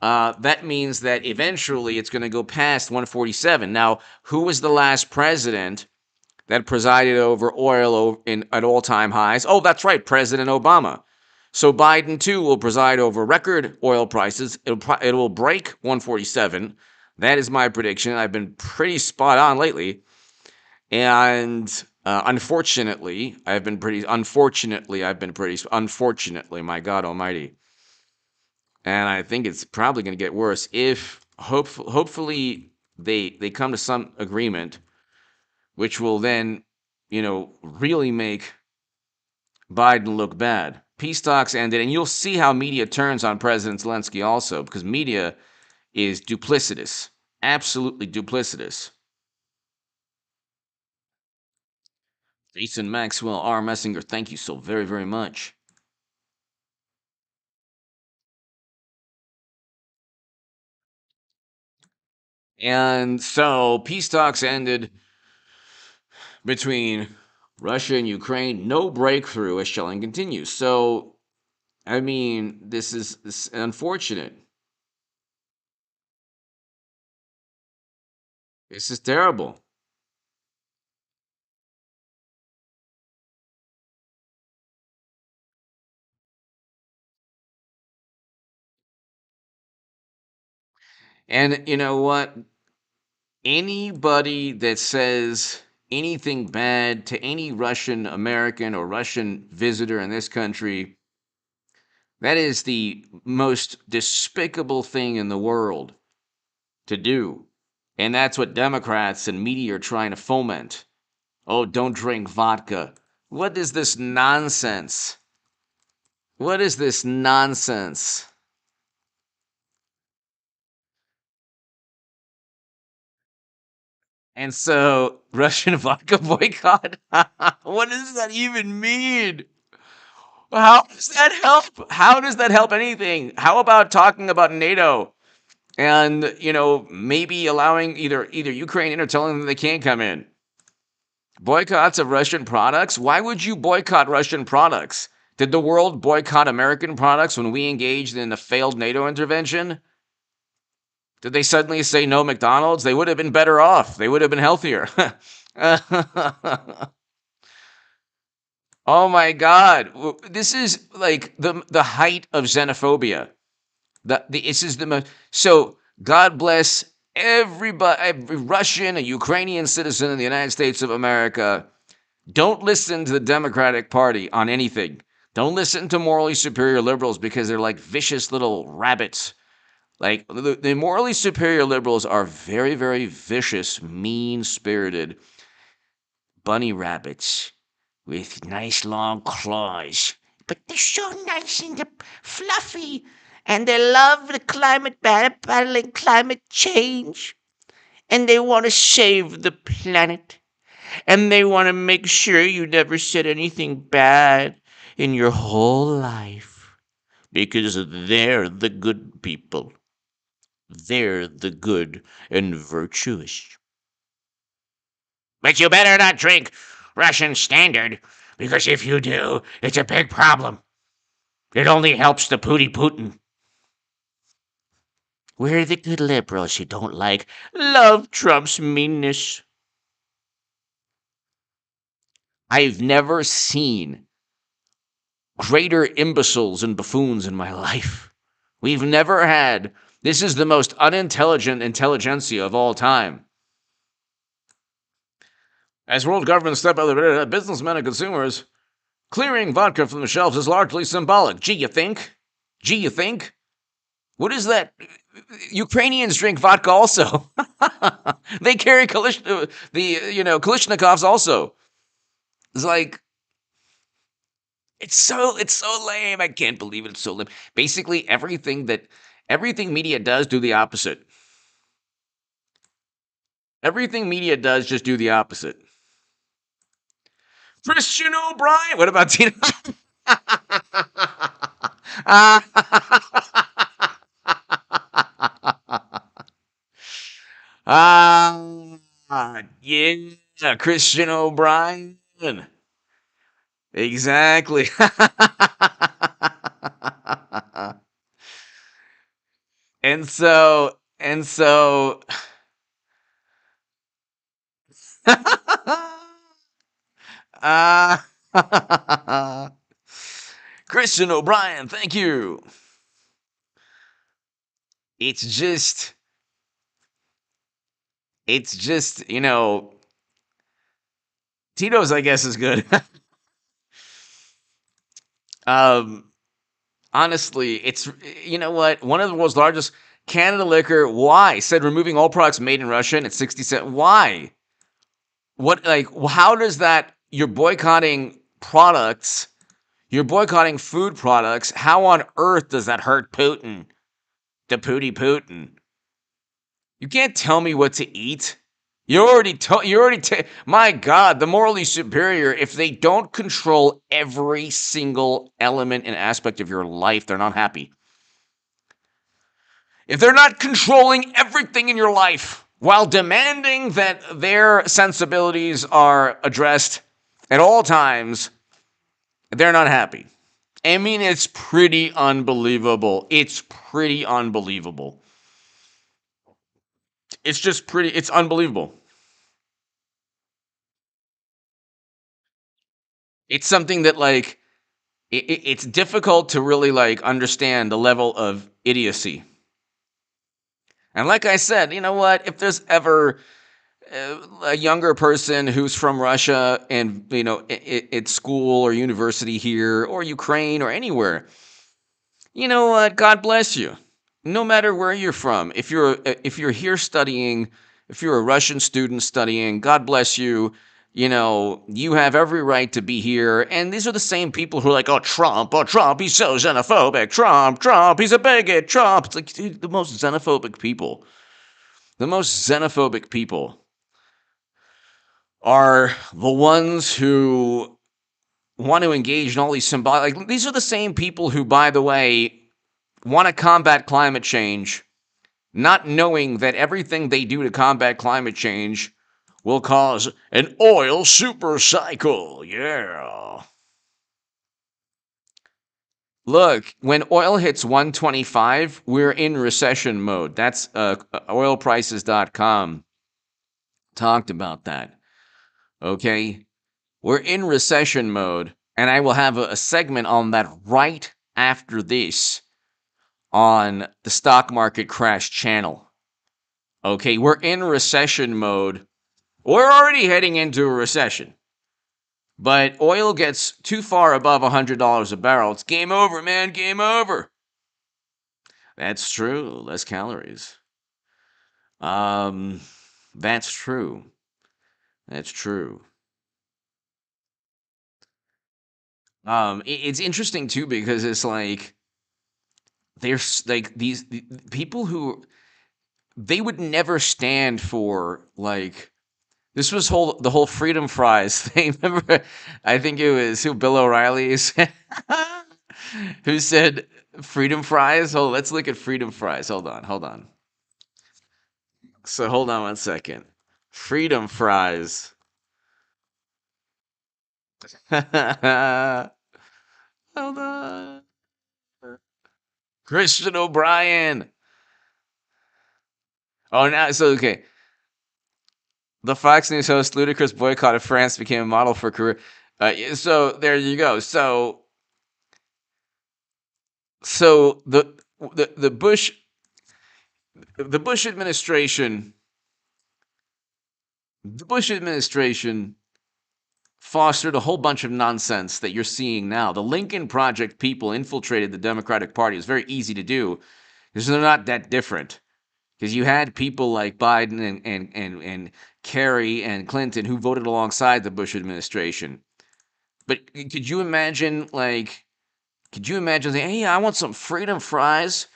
that means that eventually it's going to go past 147. Now, who was the last president that presided over oil at all-time highs? Oh, that's right, President Obama. So Biden, too, will preside over record oil prices. It will break 147. That is my prediction. I've been pretty spot on lately. And unfortunately, my God almighty. And I think it's probably going to get worse if hopefully they come to some agreement, which will then, really make Biden look bad. Peace talks ended, and you'll see how media turns on President Zelensky also, because media is duplicitous, absolutely duplicitous. Jason Maxwell, R. Messinger, thank you so very, very much. And so peace talks ended between Russia and Ukraine. No breakthrough as shelling continues. So, I mean, this is unfortunate. This is terrible. And you know what? Anybody that says anything bad to any Russian American or Russian visitor in this country, that is the most despicable thing in the world to do. And that's what Democrats and media are trying to foment. Oh, don't drink vodka. What is this nonsense? What is this nonsense? And so, Russian vodka boycott? What does that even mean? How does that help? How does that help anything? How about talking about NATO and, maybe allowing either Ukraine in or telling them they can't come in? Boycotts of Russian products? Why would you boycott Russian products? Did the world boycott American products when we engaged in a failed NATO intervention? Did they suddenly say no McDonald's? They would have been better off. They would have been healthier. Oh my God. This is like the height of xenophobia. This is the most. So God bless everybody, every Russian, a Ukrainian citizen in the United States of America. Don't listen to the Democratic Party on anything. Don't listen to morally superior liberals because they're like vicious little rabbits. Like the morally superior liberals are very, very vicious, mean-spirited bunny rabbits with nice long claws. But they're so nice and fluffy. And they love the battling climate change. And they want to save the planet. And they want to make sure you never said anything bad in your whole life. Because they're the good people. They're the good and virtuous. But you better not drink Russian Standard, because if you do, it's a big problem. It only helps the Putin. We're the good liberals who don't love Trump's meanness. I've never seen greater imbeciles and buffoons in my life. We've never had. This is the most unintelligent intelligentsia of all time. As world governments step out of the businessmen and consumers, clearing vodka from the shelves is largely symbolic. Gee, you think? What is that? Ukrainians drink vodka also. They carry Kalashnikovs also. It's like it's so lame. I can't believe it. It's so lame. Basically, everything media does, do the opposite. Everything media does, just do the opposite. Christian O'Brien. What about Tina? Yeah, Christian O'Brien. Exactly. and so uh, Christian O'Brien, thank you. It's just Tito's, I guess, is good. um Honestly, it's, you know what? One of the world's largest Canada Liquor. Why? Said removing all products made in Russia and at 60 cents. Why? What? Like, how does that? You're boycotting products. You're boycotting food products. How on earth does that hurt Putin? The Putin. You can't tell me what to eat. My God, the morally superior. If they don't control every single element and aspect of your life, they're not happy. If they're not controlling everything in your life while demanding that their sensibilities are addressed at all times, they're not happy. I mean, it's pretty unbelievable. It's pretty unbelievable. It's unbelievable. It's something that, like, it's difficult to really, like, understand the level of idiocy. And like I said, you know what? If there's ever a younger person who's from Russia and, at school or university here or Ukraine or anywhere, you know what? God bless you. No matter where you're from, if you're here studying, if you're a Russian student studying, God bless you. You have every right to be here. And these are the same people who are like, oh, Trump, he's so xenophobic. Trump, he's a bigot. Trump. It's like, dude, the most xenophobic people are the ones who want to engage in all these symbolic. Like, these are the same people who, by the way, want to combat climate change, not knowing that everything they do to combat climate change will cause an oil super cycle. Yeah. Look, when oil hits 125, we're in recession mode. That's oilprices.com talked about that. Okay? We're in recession mode, and I will have a segment on that right after this on the stock market crash channel. Okay, we're in recession mode. We're already heading into a recession. But oil gets too far above $100 a barrel. It's game over, man. Game over. That's true. Less calories. That's true. That's true. It's interesting too because it's like there's like these people who they would never stand for, like, this was the whole freedom fries thing. Remember, I think it was Bill O'Reilly who said freedom fries. Oh, let's look at freedom fries. Hold on. So hold on one second. Freedom fries. Hold on. Christian O'Brien. Oh, now, so okay. The Fox News host Ludacris boycotted France, became a model for career. So there you go. So the Bush administration, fostered a whole bunch of nonsense that you're seeing now. The Lincoln Project people infiltrated the Democratic Party. It's very easy to do because they're not that different. Because you had people like Biden and Kerry and Clinton who voted alongside the Bush administration. But could you imagine saying, hey, I want some freedom fries?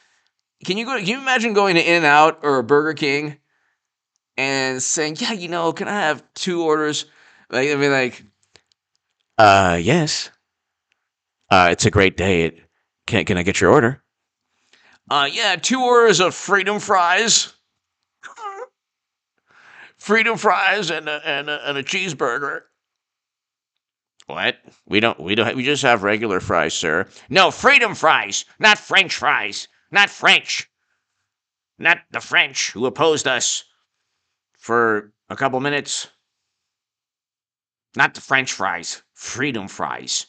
Can you imagine going to In-N-Out or a Burger King and saying, yeah, can I have 2 orders? Like, I mean, like, yes. It's a great day. Can I get your order? Yeah, 2 orders of freedom fries. freedom fries and a cheeseburger. What? We just have regular fries, sir. No, freedom fries, not French fries. Not French. Not the French who opposed us for a couple minutes. Not the French fries. Freedom fries.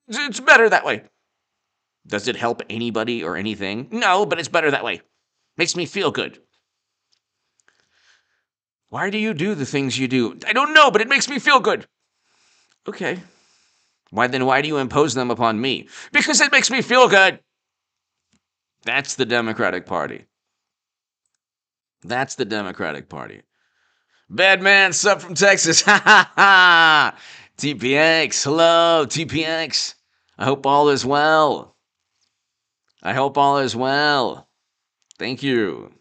It's better that way. Does it help anybody or anything? No, but it's better that way. Makes me feel good. Why do you do the things you do? I don't know, but it makes me feel good. Okay. Why do you impose them upon me? Because it makes me feel good. That's the Democratic Party. That's the Democratic Party. Bad man, sub from Texas. Ha ha ha. TPX. Hello, TPX. I hope all is well. I hope all is well. Thank you.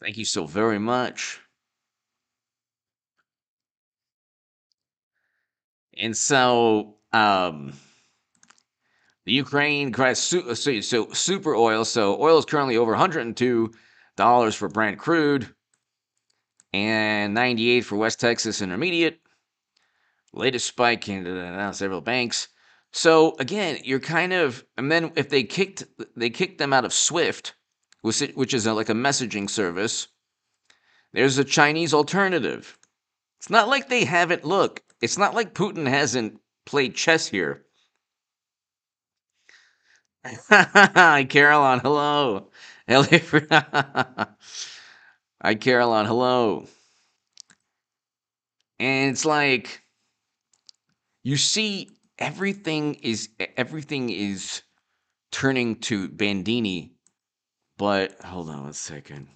Thank you so very much. And so, the Ukraine crash, so super oil. So oil is currently over $102 for Brent crude and 98 for West Texas Intermediate. Latest spike in several banks. So again, you're kind of, and then if they kicked them out of SWIFT, which is like a messaging service. There's a Chinese alternative. It's not like they haven't. Look, it's not like Putin hasn't played chess here. Hi, Caroline. Hello. Hi, Caroline. Hello. And it's like you see everything is turning to Bandini, but hold on 1 second.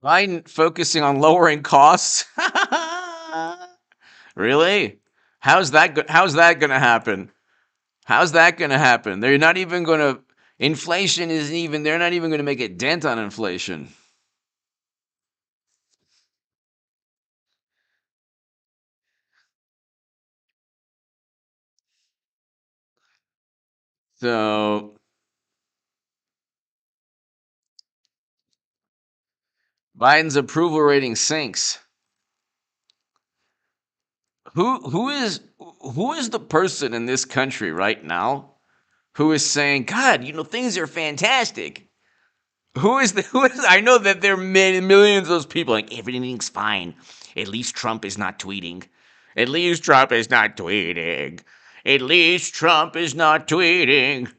Biden focusing on lowering costs. Really? How's that going to happen? How's that going to happen? They're not even going to. Inflation isn't even. They're not even going to make a dent on inflation. So Biden's approval rating sinks. Who is the person in this country right now who is saying, God, things are fantastic? Who is I know that there are millions of those people like everything's fine. At least Trump is not tweeting. At least Trump is not tweeting. At least Trump is not tweeting.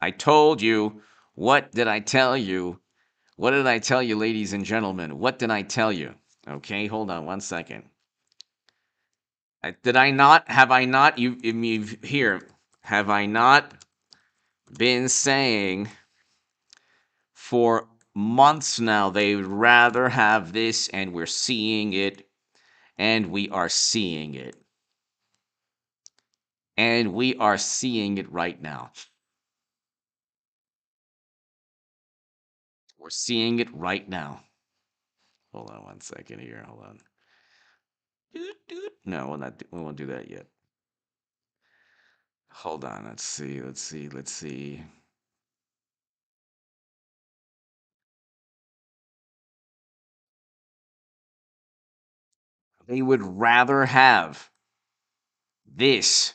I told you. What did I tell you? What did I tell you, ladies and gentlemen? What did I tell you? Okay, hold on 1 second. Did I not? Have I not? Have I not been saying for months now they would rather have this, and we're seeing it, and we are seeing it. And we are seeing it right now. We're seeing it right now. Hold on 1 second here. Hold on. No, we won't do that yet. Hold on. Let's see. They would rather have this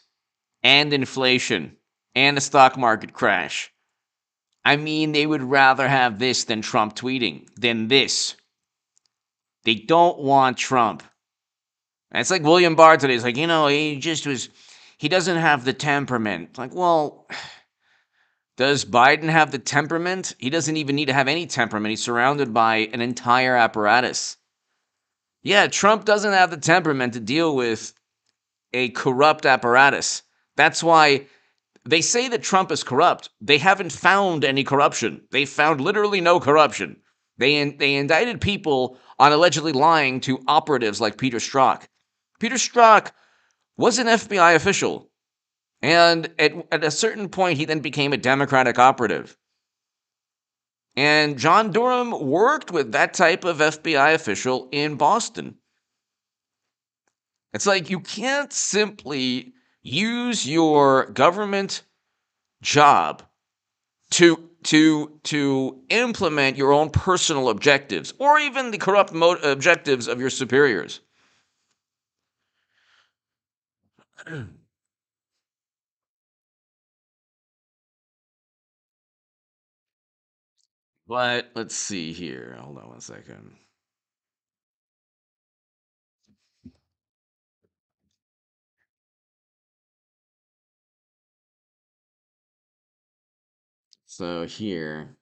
and inflation and a stock market crash. I mean, they would rather have this than Trump tweeting, than this. They don't want Trump. And it's like William Barr today. He's like, he doesn't have the temperament. It's like, well, does Biden have the temperament? He doesn't even need to have any temperament. He's surrounded by an entire apparatus. Yeah, Trump doesn't have the temperament to deal with a corrupt apparatus. That's why they say that Trump is corrupt. They haven't found any corruption. They found literally no corruption. They indicted people on allegedly lying to operatives like Peter Strzok. Peter Strzok was an FBI official. And at a certain point, he then became a Democratic operative. And John Durham worked with that type of FBI official in Boston. It's like you can't simply use your government job to implement your own personal objectives or even the corrupt objectives of your superiors. But let's see here. Hold on one second. So here,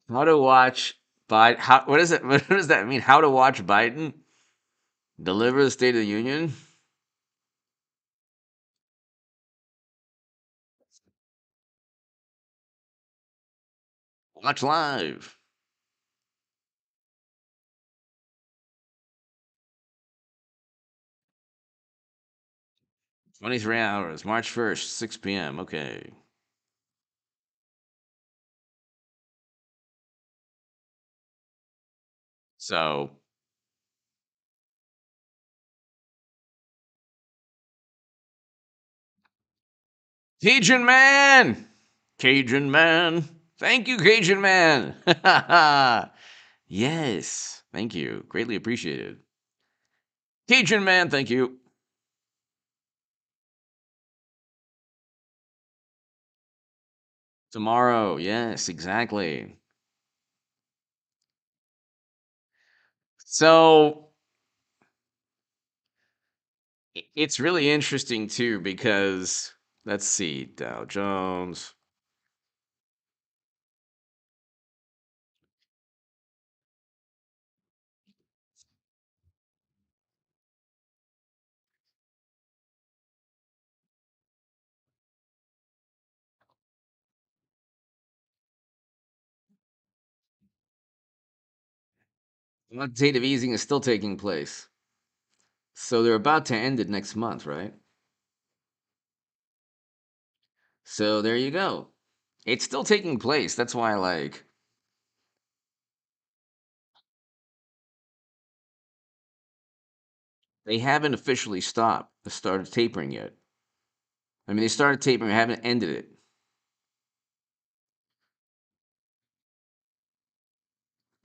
how to watch Biden? How what is it? What does that mean? How to watch Biden deliver the State of the Union? Watch live. 23 hours, March 1st, 6 p.m. Okay. So, Cajun Man! Cajun Man. Thank you, Cajun Man. Yes. Thank you. Greatly appreciated. Cajun Man, thank you. Tomorrow. Yes, exactly. So, it's really interesting too because let's see, Dow Jones. Quantitative easing is still taking place. So they're about to end it next month, right? So there you go. It's still taking place. That's why, like, they haven't officially started tapering yet. I mean, they started tapering, haven't ended it.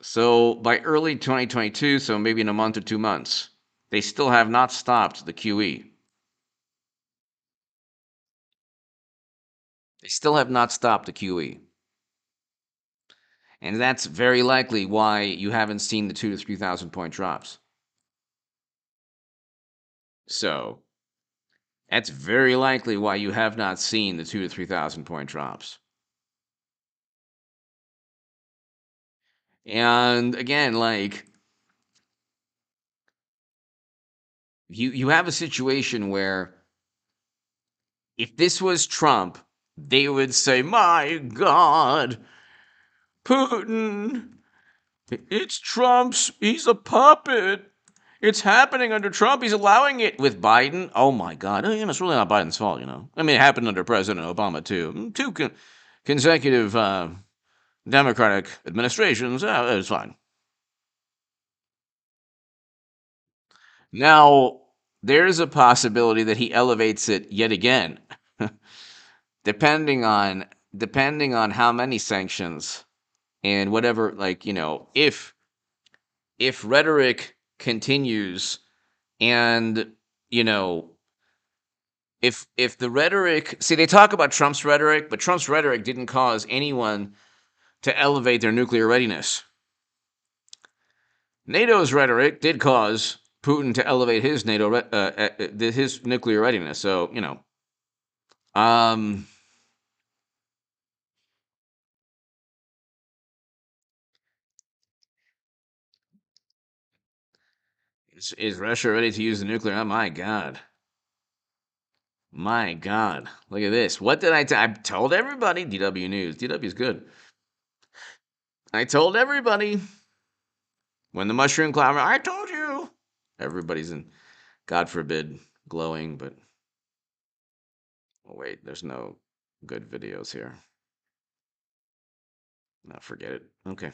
So by early 2022, so maybe in a month or 2 months, they still have not stopped the QE. They still have not stopped the QE. And that's very likely why you haven't seen the 2 to 3,000 point drops. So that's very likely why you have not seen the 2 to 3,000 point drops. And again, like you have a situation where if this was Trump, they would say, "My God, Putin, it's Trump's. He's a puppet. It's happening under Trump. He's allowing it." With Biden, oh my God, it's really not Biden's fault, I mean, it happened under President Obama too. Two consecutive Democratic administrations. It was fine. Now there's a possibility that he elevates it yet again, depending on how many sanctions and whatever. Like if rhetoric continues and you know if the rhetoric, see, they talk about Trump's rhetoric, but Trump's rhetoric didn't cause anyone to elevate their nuclear readiness. NATO's rhetoric did cause Putin to elevate his his nuclear readiness. So um, is Russia ready to use the nuclear? Oh my God. My God, look at this. What did I told everybody. DW News. DW is good. I told everybody when the mushroom cloud. I told you. Everybody's in, God forbid, glowing. But oh wait, there's no good videos here. No, forget it. Okay.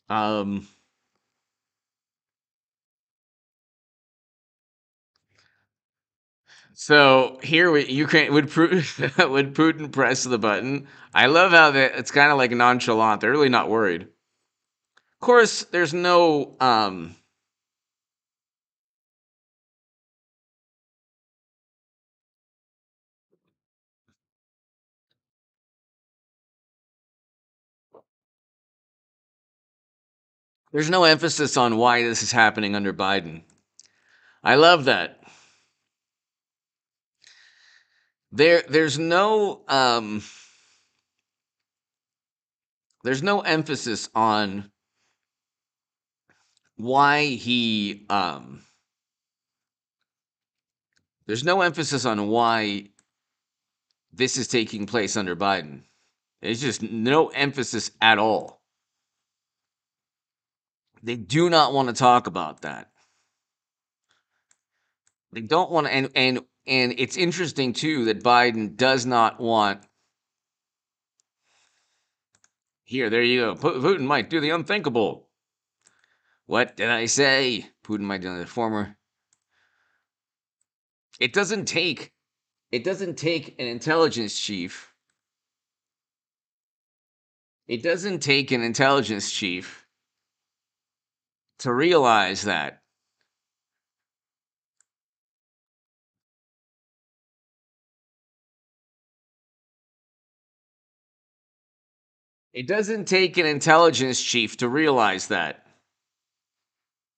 Um. So here, Ukraine would would Putin press the button? I love how that it's kind of like nonchalant. They're really not worried. Of course, there's no emphasis on why this is happening under Biden. I love that. There's no emphasis on why he there's no emphasis on why this is taking place under Biden. There's just no emphasis at all. They do not want to talk about that. They don't want to, and it's interesting too that Biden does not want. Here, there you go. Putin might do the unthinkable. What did I say? Putin might do the former. It doesn't take an intelligence chief. It doesn't take an intelligence chief to realize that. It doesn't take an intelligence chief to realize that.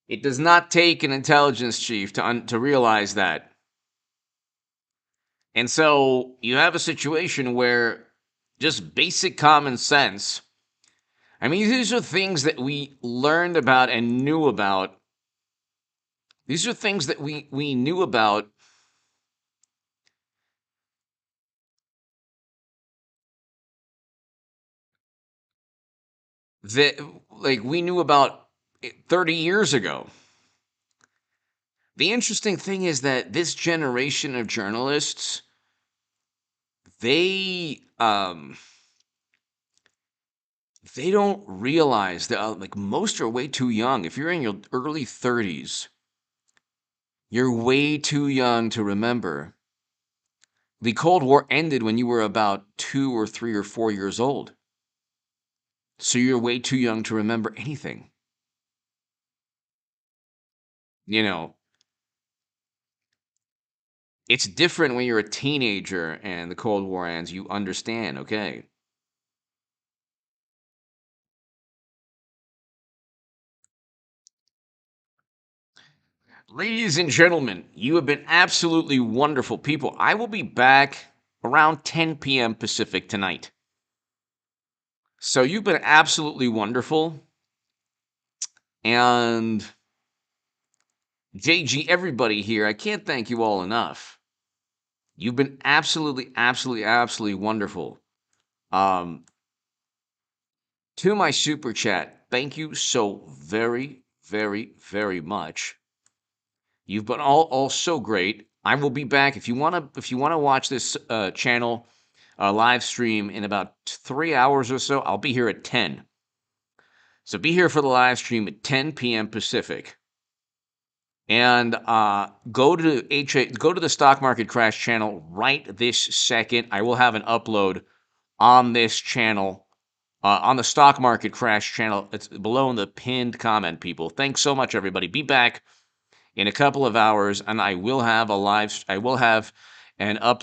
It does not take an intelligence chief to realize that. And so you have a situation where just basic common sense. I mean, these are things that we learned about and knew about. These are things that we knew about that like we knew about 30 years ago. The interesting thing is that this generation of journalists, they don't realize that like most are way too young. If you're in your early 30s, you're way too young to remember. The Cold War ended when you were about 2 or 3 or 4 years old. So you're way too young to remember anything. You know, it's different when you're a teenager and the Cold War ends. You understand, okay? Ladies and gentlemen, you have been absolutely wonderful people. I will be back around 10 p.m. Pacific tonight. So you've been absolutely wonderful. And JG, everybody here, I can't thank you all enough. You've been absolutely, absolutely, absolutely wonderful. To my super chat, thank you so very, very, very much. You've been all so great. I will be back if you want to watch this channel live stream in about 3 hours or so. I'll be here at 10. So be here for the live stream at 10 p.m. Pacific. And go to the Stock Market Crash channel right this second. I will have an upload on this channel, on the Stock Market Crash channel. It's below in the pinned comment, people. Thanks so much, everybody. Be back in a couple of hours, and I will have an upload